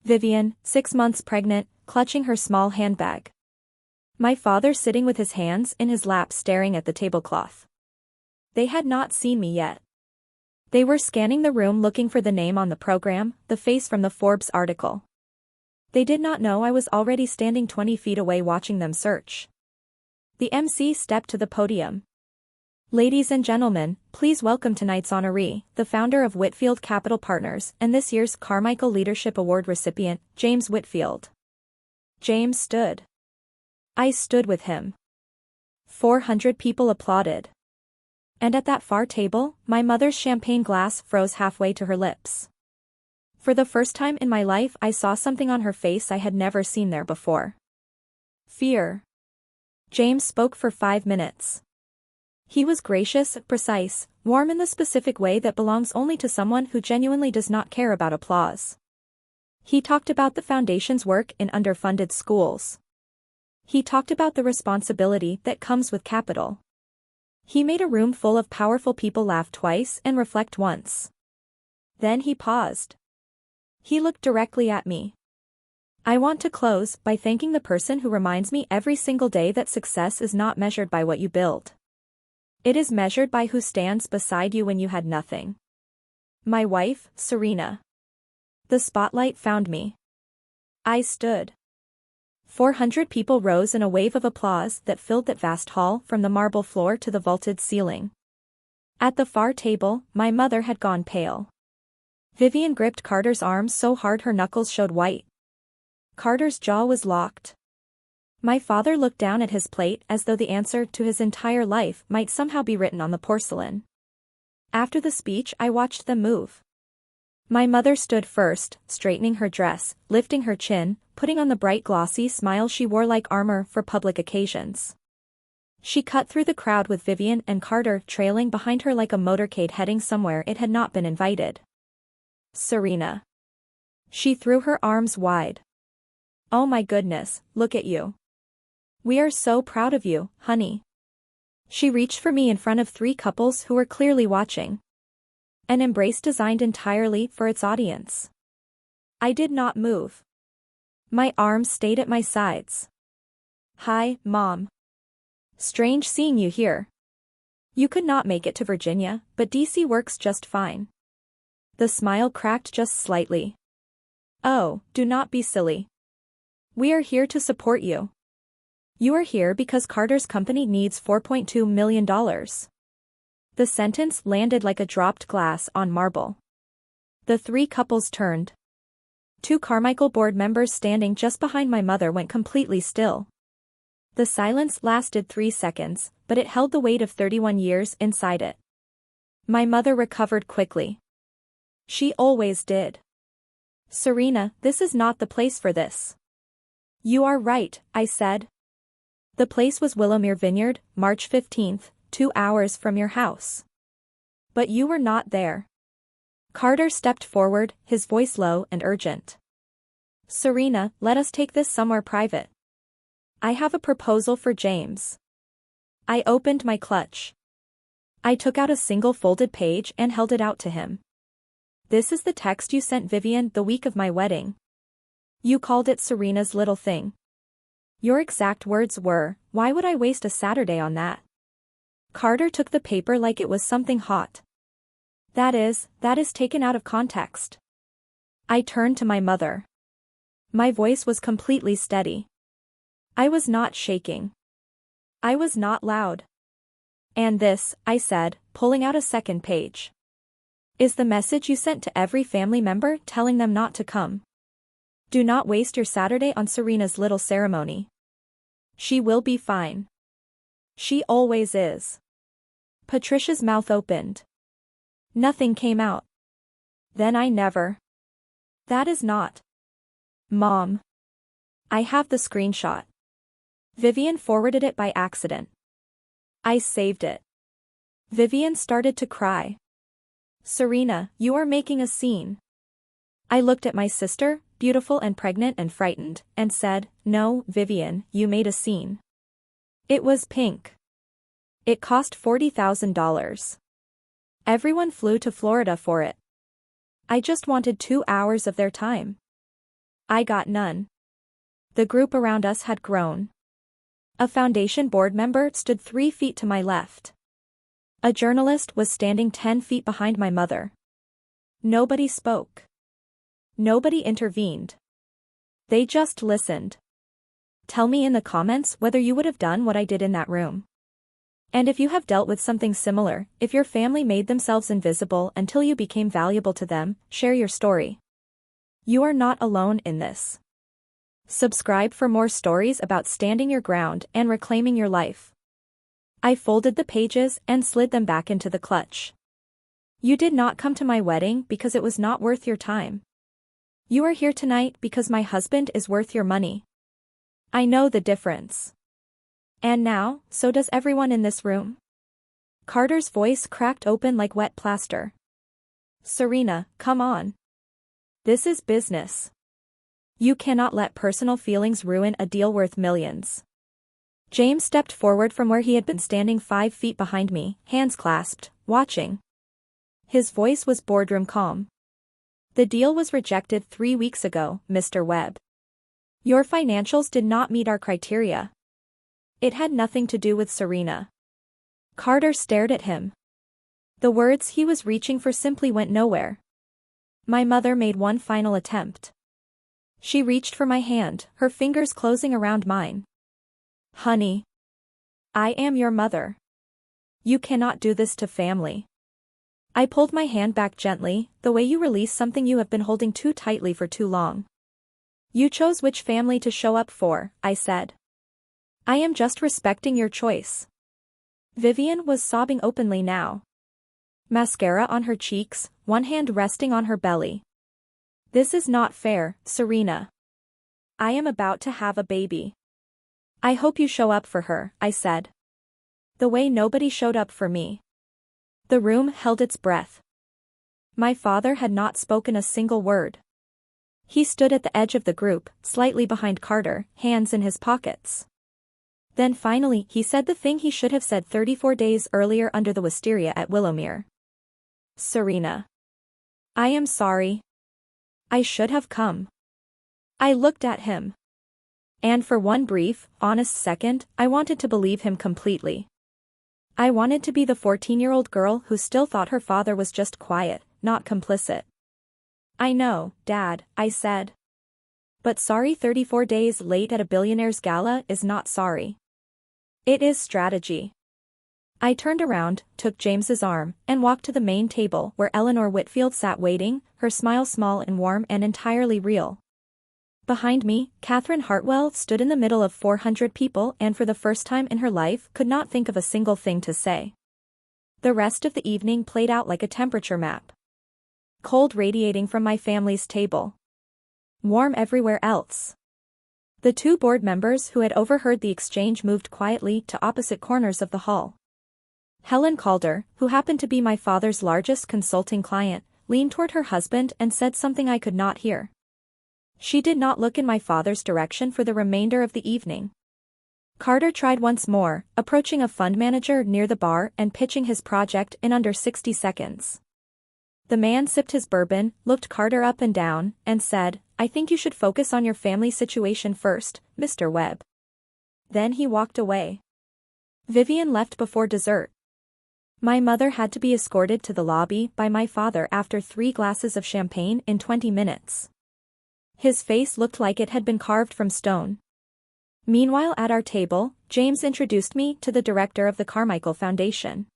Vivian, 6 months pregnant, clutching her small handbag. My father sitting with his hands in his lap staring at the tablecloth. They had not seen me yet. They were scanning the room looking for the name on the program, the face from the Forbes article. They did not know I was already standing 20 feet away watching them search. The MC stepped to the podium. Ladies and gentlemen, please welcome tonight's honoree, the founder of Whitfield Capital Partners and this year's Carmichael Leadership Award recipient, James Whitfield. James stood. I stood with him. 400 people applauded. And at that far table, my mother's champagne glass froze halfway to her lips. For the first time in my life I saw something on her face I had never seen there before. Fear. James spoke for 5 minutes. He was gracious, precise, warm in the specific way that belongs only to someone who genuinely does not care about applause. He talked about the foundation's work in underfunded schools. He talked about the responsibility that comes with capital. He made a room full of powerful people laugh twice and reflect once. Then he paused. He looked directly at me. I want to close by thanking the person who reminds me every single day that success is not measured by what you build. It is measured by who stands beside you when you had nothing. My wife, Serena. The spotlight found me. I stood. 400 people rose in a wave of applause that filled that vast hall from the marble floor to the vaulted ceiling. At the far table, my mother had gone pale. Vivian gripped Carter's arms so hard her knuckles showed white. Carter's jaw was locked. My father looked down at his plate as though the answer to his entire life might somehow be written on the porcelain. After the speech I watched them move. My mother stood first, straightening her dress, lifting her chin, putting on the bright glossy smile she wore like armor for public occasions. She cut through the crowd with Vivian and Carter trailing behind her like a motorcade heading somewhere it had not been invited. Serena. She threw her arms wide. Oh my goodness, look at you. We are so proud of you, honey. She reached for me in front of 3 couples who were clearly watching. An embrace designed entirely for its audience. I did not move. My arms stayed at my sides. Hi, Mom. Strange seeing you here. You could not make it to Virginia, but DC works just fine. The smile cracked just slightly. Oh, do not be silly. We are here to support you. You are here because Carter's company needs $4.2 million. The sentence landed like a dropped glass on marble. The 3 couples turned. 2 Carmichael board members standing just behind my mother went completely still. The silence lasted 3 seconds, but it held the weight of 31 years inside it. My mother recovered quickly. She always did. Serena, this is not the place for this. You are right, I said. The place was Willowmere Vineyard, March 15th, 2 hours from your house. But you were not there. Carter stepped forward, his voice low and urgent. Serena, let us take this somewhere private. I have a proposal for James. I opened my clutch. I took out a single folded page and held it out to him. This is the text you sent Vivian the week of my wedding. You called it Serena's little thing. Your exact words were, why would I waste a Saturday on that? Carter took the paper like it was something hot. That is taken out of context. I turned to my mother. My voice was completely steady. I was not shaking. I was not loud. And this, I said, pulling out a second page, is the message you sent to every family member telling them not to come. Do not waste your Saturday on Serena's little ceremony. She will be fine. She always is. Patricia's mouth opened. Nothing came out. Then I never. That is not. Mom. I have the screenshot. Vivian forwarded it by accident. I saved it. Vivian started to cry. Serena, you are making a scene. I looked at my sister, beautiful and pregnant and frightened, and said, no, Vivian, you made a scene. It was pink. It cost $40,000. Everyone flew to Florida for it. I just wanted 2 hours of their time. I got none. The group around us had grown. A foundation board member stood 3 feet to my left. A journalist was standing 10 feet behind my mother. Nobody spoke. Nobody intervened. They just listened. Tell me in the comments whether you would have done what I did in that room. And if you have dealt with something similar, if your family made themselves invisible until you became valuable to them, share your story. You are not alone in this. Subscribe for more stories about standing your ground and reclaiming your life. I folded the pages and slid them back into the clutch. You did not come to my wedding because it was not worth your time. You are here tonight because my husband is worth your money. I know the difference. And now, so does everyone in this room. Carter's voice cracked open like wet plaster. Serena, come on. This is business. You cannot let personal feelings ruin a deal worth millions. James stepped forward from where he had been standing 5 feet behind me, hands clasped, watching. His voice was boardroom calm. The deal was rejected 3 weeks ago, Mr. Webb. Your financials did not meet our criteria. It had nothing to do with Serena. Carter stared at him. The words he was reaching for simply went nowhere. My mother made one final attempt. She reached for my hand, her fingers closing around mine. Honey. I am your mother. You cannot do this to family. I pulled my hand back gently, the way you release something you have been holding too tightly for too long. You chose which family to show up for, I said. I am just respecting your choice. Vivian was sobbing openly now. Mascara on her cheeks, one hand resting on her belly. This is not fair, Serena. I am about to have a baby. I hope you show up for her, I said. The way nobody showed up for me. The room held its breath. My father had not spoken a single word. He stood at the edge of the group, slightly behind Carter, hands in his pockets. Then finally he said the thing he should have said 34 days earlier under the wisteria at Willowmere. Serena. I am sorry. I should have come. I looked at him. And for one brief, honest second, I wanted to believe him completely. I wanted to be the 14-year-old girl who still thought her father was just quiet, not complicit. I know, Dad, I said. But sorry 34 days late at a billionaire's gala is not sorry. It is strategy. I turned around, took James's arm, and walked to the main table where Eleanor Whitfield sat waiting, her smile small and warm and entirely real. Behind me, Catherine Hartwell stood in the middle of 400 people and for the first time in her life could not think of a single thing to say. The rest of the evening played out like a temperature map. Cold radiating from my family's table. Warm everywhere else. The 2 board members who had overheard the exchange moved quietly to opposite corners of the hall. Helen Calder, who happened to be my father's largest consulting client, leaned toward her husband and said something I could not hear. She did not look in my father's direction for the remainder of the evening. Carter tried once more, approaching a fund manager near the bar and pitching his project in under 60 seconds. The man sipped his bourbon, looked Carter up and down, and said, I think you should focus on your family situation first, Mr. Webb. Then he walked away. Vivian left before dessert. My mother had to be escorted to the lobby by my father after 3 glasses of champagne in 20 minutes. His face looked like it had been carved from stone. Meanwhile at our table, James introduced me to the director of the Carmichael Foundation.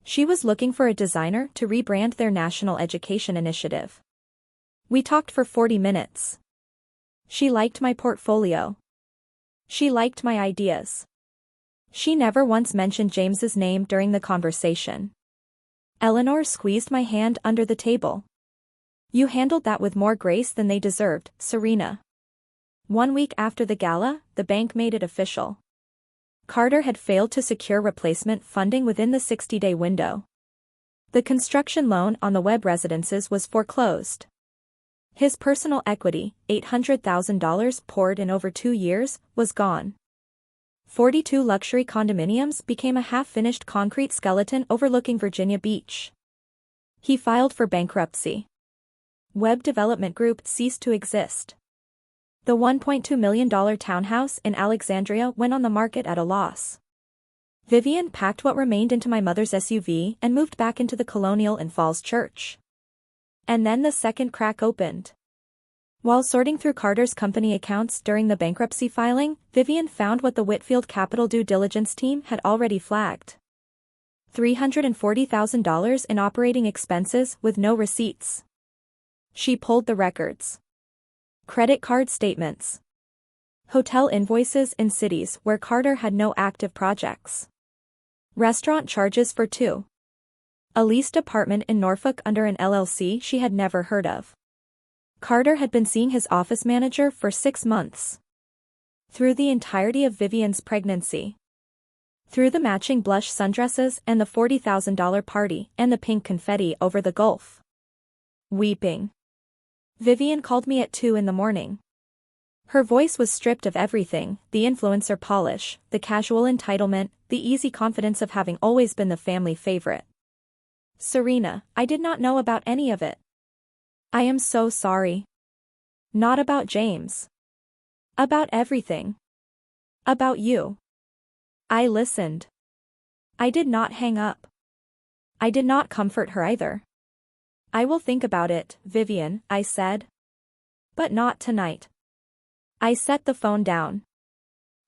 She was looking for a designer to rebrand their national education initiative. We talked for 40 minutes. She liked my portfolio. She liked my ideas. She never once mentioned James's name during the conversation. Eleanor squeezed my hand under the table. You handled that with more grace than they deserved, Serena. 1 week after the gala, the bank made it official. Carter had failed to secure replacement funding within the 60-day window. The construction loan on the Webb residences was foreclosed. His personal equity, $800,000 poured in over 2 years, was gone. 42 luxury condominiums became a half-finished concrete skeleton overlooking Virginia Beach. He filed for bankruptcy. Webb Development Group ceased to exist. The $1.2 million townhouse in Alexandria went on the market at a loss. Vivian packed what remained into my mother's SUV and moved back into the Colonial in Falls Church. And then the second crack opened. While sorting through Carter's company accounts during the bankruptcy filing, Vivian found what the Whitfield Capital due diligence team had already flagged. $340,000 in operating expenses with no receipts. She pulled the records. Credit card statements. Hotel invoices in cities where Carter had no active projects. Restaurant charges for two. A leased apartment in Norfolk under an LLC she had never heard of. Carter had been seeing his office manager for 6 months. Through the entirety of Vivian's pregnancy. Through the matching blush sundresses and the $40,000 party and the pink confetti over the Gulf. Weeping. Vivian called me at 2 in the morning. Her voice was stripped of everything, the influencer polish, the casual entitlement, the easy confidence of having always been the family favorite. Serena, I did not know about any of it. I am so sorry. Not about James. About everything. About you. I listened. I did not hang up. I did not comfort her either. I will think about it, Vivian, I said. But not tonight. I set the phone down.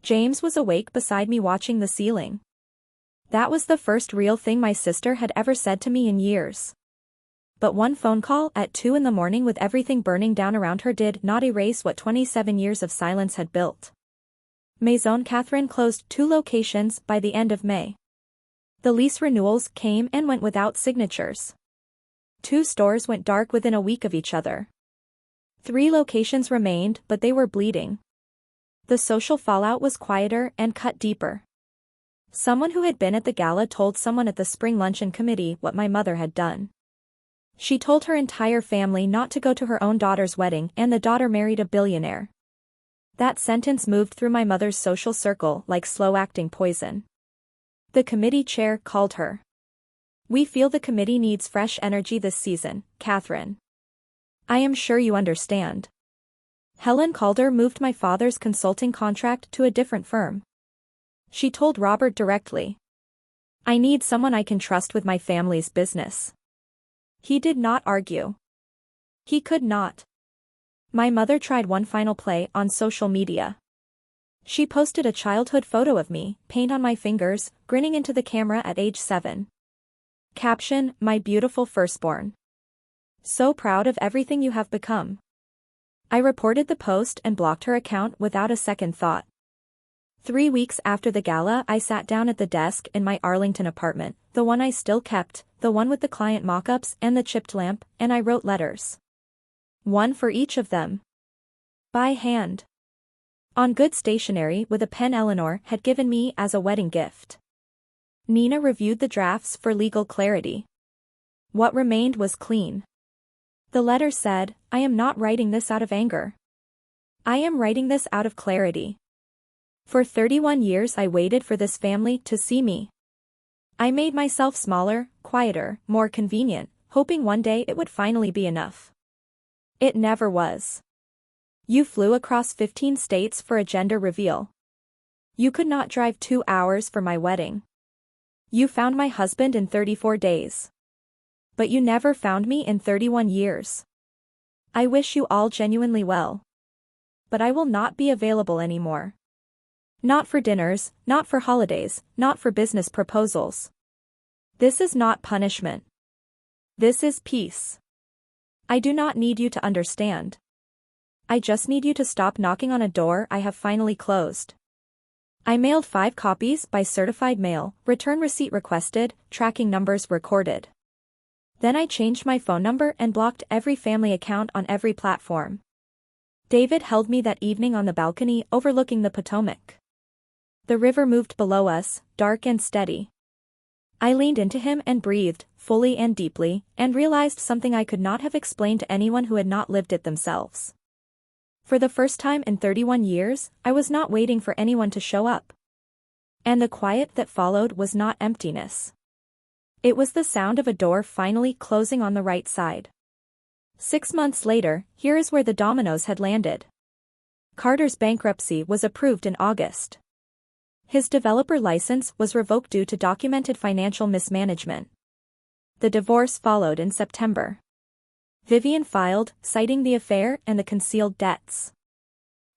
James was awake beside me watching the ceiling. That was the first real thing my sister had ever said to me in years. But one phone call at 2 in the morning with everything burning down around her did not erase what 27 years of silence had built. Maison Catherine closed 2 locations by the end of May. The lease renewals came and went without signatures. 2 stores went dark within a week of each other. 3 locations remained, but they were bleeding. The social fallout was quieter and cut deeper. Someone who had been at the gala told someone at the spring luncheon committee what my mother had done. She told her entire family not to go to her own daughter's wedding, and the daughter married a billionaire. That sentence moved through my mother's social circle like slow-acting poison. The committee chair called her. We feel the committee needs fresh energy this season, Catherine. I am sure you understand. Helen Calder moved my father's consulting contract to a different firm. She told Robert directly. I need someone I can trust with my family's business. He did not argue. He could not. My mother tried one final play on social media. She posted a childhood photo of me, paint on my fingers, grinning into the camera at age 7. Caption, my beautiful firstborn. So proud of everything you have become. I reported the post and blocked her account without a second thought. 3 weeks after the gala, I sat down at the desk in my Arlington apartment, the one I still kept, the one with the client mock-ups and the chipped lamp, and I wrote letters. One for each of them. By hand. On good stationery with a pen Eleanor had given me as a wedding gift. Nina reviewed the drafts for legal clarity. What remained was clean. The letter said, I am not writing this out of anger. I am writing this out of clarity. For 31 years I waited for this family to see me. I made myself smaller, quieter, more convenient, hoping one day it would finally be enough. It never was. You flew across 15 states for a gender reveal. You could not drive 2 hours for my wedding. You found my husband in 34 days. But you never found me in 31 years. I wish you all genuinely well. But I will not be available anymore. Not for dinners, not for holidays, not for business proposals. This is not punishment. This is peace. I do not need you to understand. I just need you to stop knocking on a door I have finally closed. I mailed 5 copies by certified mail, return receipt requested, tracking numbers recorded. Then I changed my phone number and blocked every family account on every platform. David held me that evening on the balcony overlooking the Potomac. The river moved below us, dark and steady. I leaned into him and breathed, fully and deeply, and realized something I could not have explained to anyone who had not lived it themselves. For the first time in 31 years, I was not waiting for anyone to show up. And the quiet that followed was not emptiness. It was the sound of a door finally closing on the right side. 6 months later, here is where the dominoes had landed. Carter's bankruptcy was approved in August. His developer license was revoked due to documented financial mismanagement. The divorce followed in September. Vivian filed, citing the affair and the concealed debts.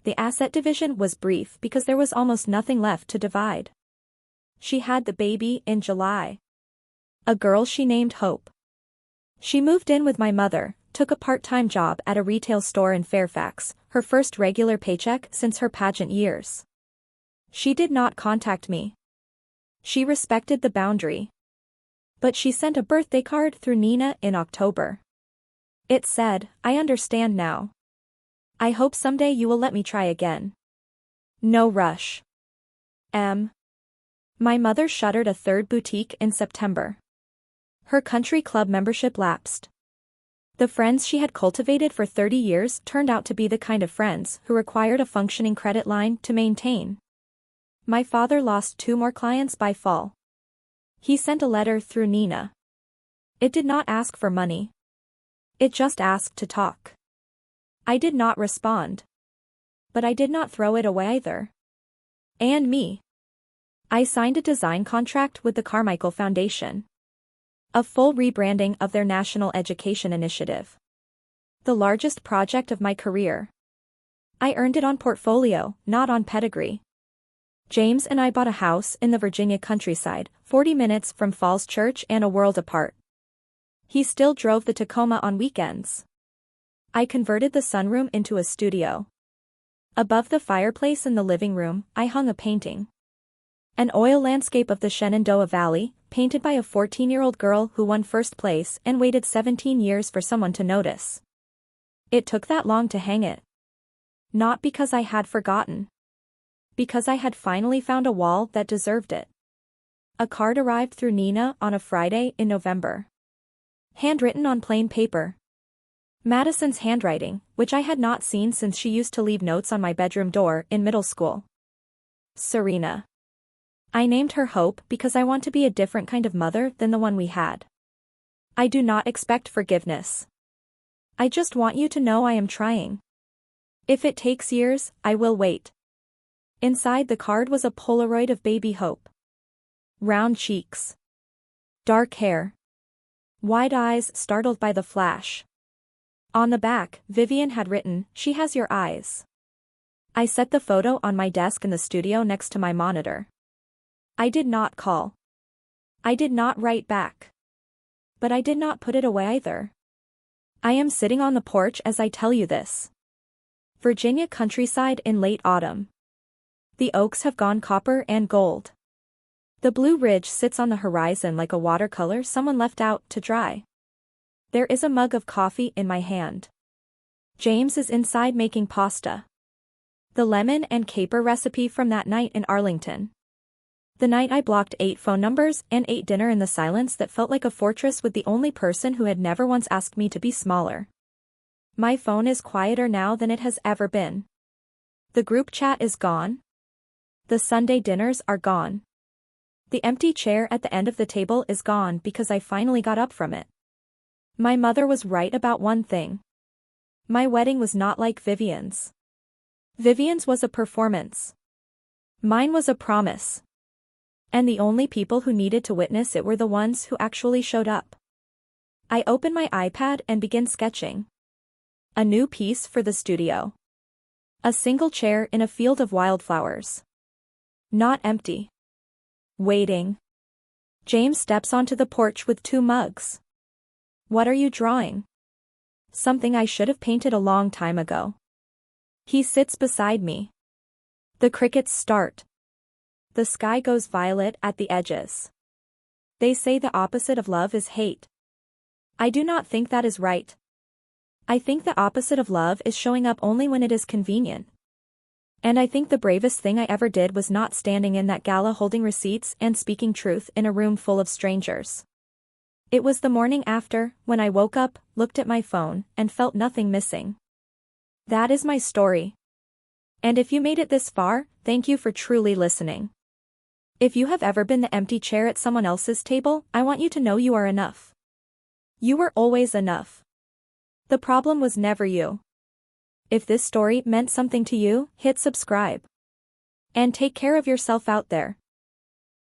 The asset division was brief because there was almost nothing left to divide. She had the baby in July. A girl she named Hope. She moved in with my mother, took a part-time job at a retail store in Fairfax, her first regular paycheck since her pageant years. She did not contact me. She respected the boundary. But she sent a birthday card through Nina in October. It said, "I understand now. I hope someday you will let me try again. No rush. M." My mother shuttered a third boutique in September. Her country club membership lapsed. The friends she had cultivated for 30 years turned out to be the kind of friends who required a functioning credit line to maintain. My father lost 2 more clients by fall. He sent a letter through Nina. It did not ask for money. It just asked to talk. I did not respond. But I did not throw it away either. And me. I signed a design contract with the Carmichael Foundation. A full rebranding of their national education initiative. The largest project of my career. I earned it on portfolio, not on pedigree. James and I bought a house in the Virginia countryside, 40 minutes from Falls Church and a world apart. He still drove the Tacoma on weekends. I converted the sunroom into a studio. Above the fireplace in the living room, I hung a painting. An oil landscape of the Shenandoah Valley, painted by a 14-year-old girl who won first place and waited 17 years for someone to notice. It took that long to hang it. Not because I had forgotten. Because I had finally found a wall that deserved it. A card arrived through Nina on a Friday in November. Handwritten on plain paper. Madison's handwriting, which I had not seen since she used to leave notes on my bedroom door in middle school. Serena. I named her Hope because I want to be a different kind of mother than the one we had. I do not expect forgiveness. I just want you to know I am trying. If it takes years, I will wait. Inside the card was a Polaroid of baby Hope. Round cheeks. Dark hair. Wide eyes startled by the flash. On the back, Vivian had written, "She has your eyes." I set the photo on my desk in the studio next to my monitor. I did not call. I did not write back. But I did not put it away either. I am sitting on the porch as I tell you this. Virginia countryside in late autumn. The oaks have gone copper and gold. The Blue Ridge sits on the horizon like a watercolor someone left out to dry. There is a mug of coffee in my hand. James is inside making pasta. The lemon and caper recipe from that night in Arlington. The night I blocked 8 phone numbers and ate dinner in the silence that felt like a fortress with the only person who had never once asked me to be smaller. My phone is quieter now than it has ever been. The group chat is gone. The Sunday dinners are gone. The empty chair at the end of the table is gone because I finally got up from it. My mother was right about one thing. My wedding was not like Vivian's. Vivian's was a performance. Mine was a promise. And the only people who needed to witness it were the ones who actually showed up. I opened my iPad and began sketching. A new piece for the studio. A single chair in a field of wildflowers. Not empty. Waiting. James steps onto the porch with 2 mugs. What are you drawing? Something I should have painted a long time ago. He sits beside me. The crickets start. The sky goes violet at the edges. They say the opposite of love is hate. I do not think that is right. I think the opposite of love is showing up only when it is convenient. And I think the bravest thing I ever did was not standing in that gala holding receipts and speaking truth in a room full of strangers. It was the morning after, when I woke up, looked at my phone, and felt nothing missing. That is my story. And if you made it this far, thank you for truly listening. If you have ever been the empty chair at someone else's table, I want you to know you are enough. You were always enough. The problem was never you. If this story meant something to you, hit subscribe. And take care of yourself out there.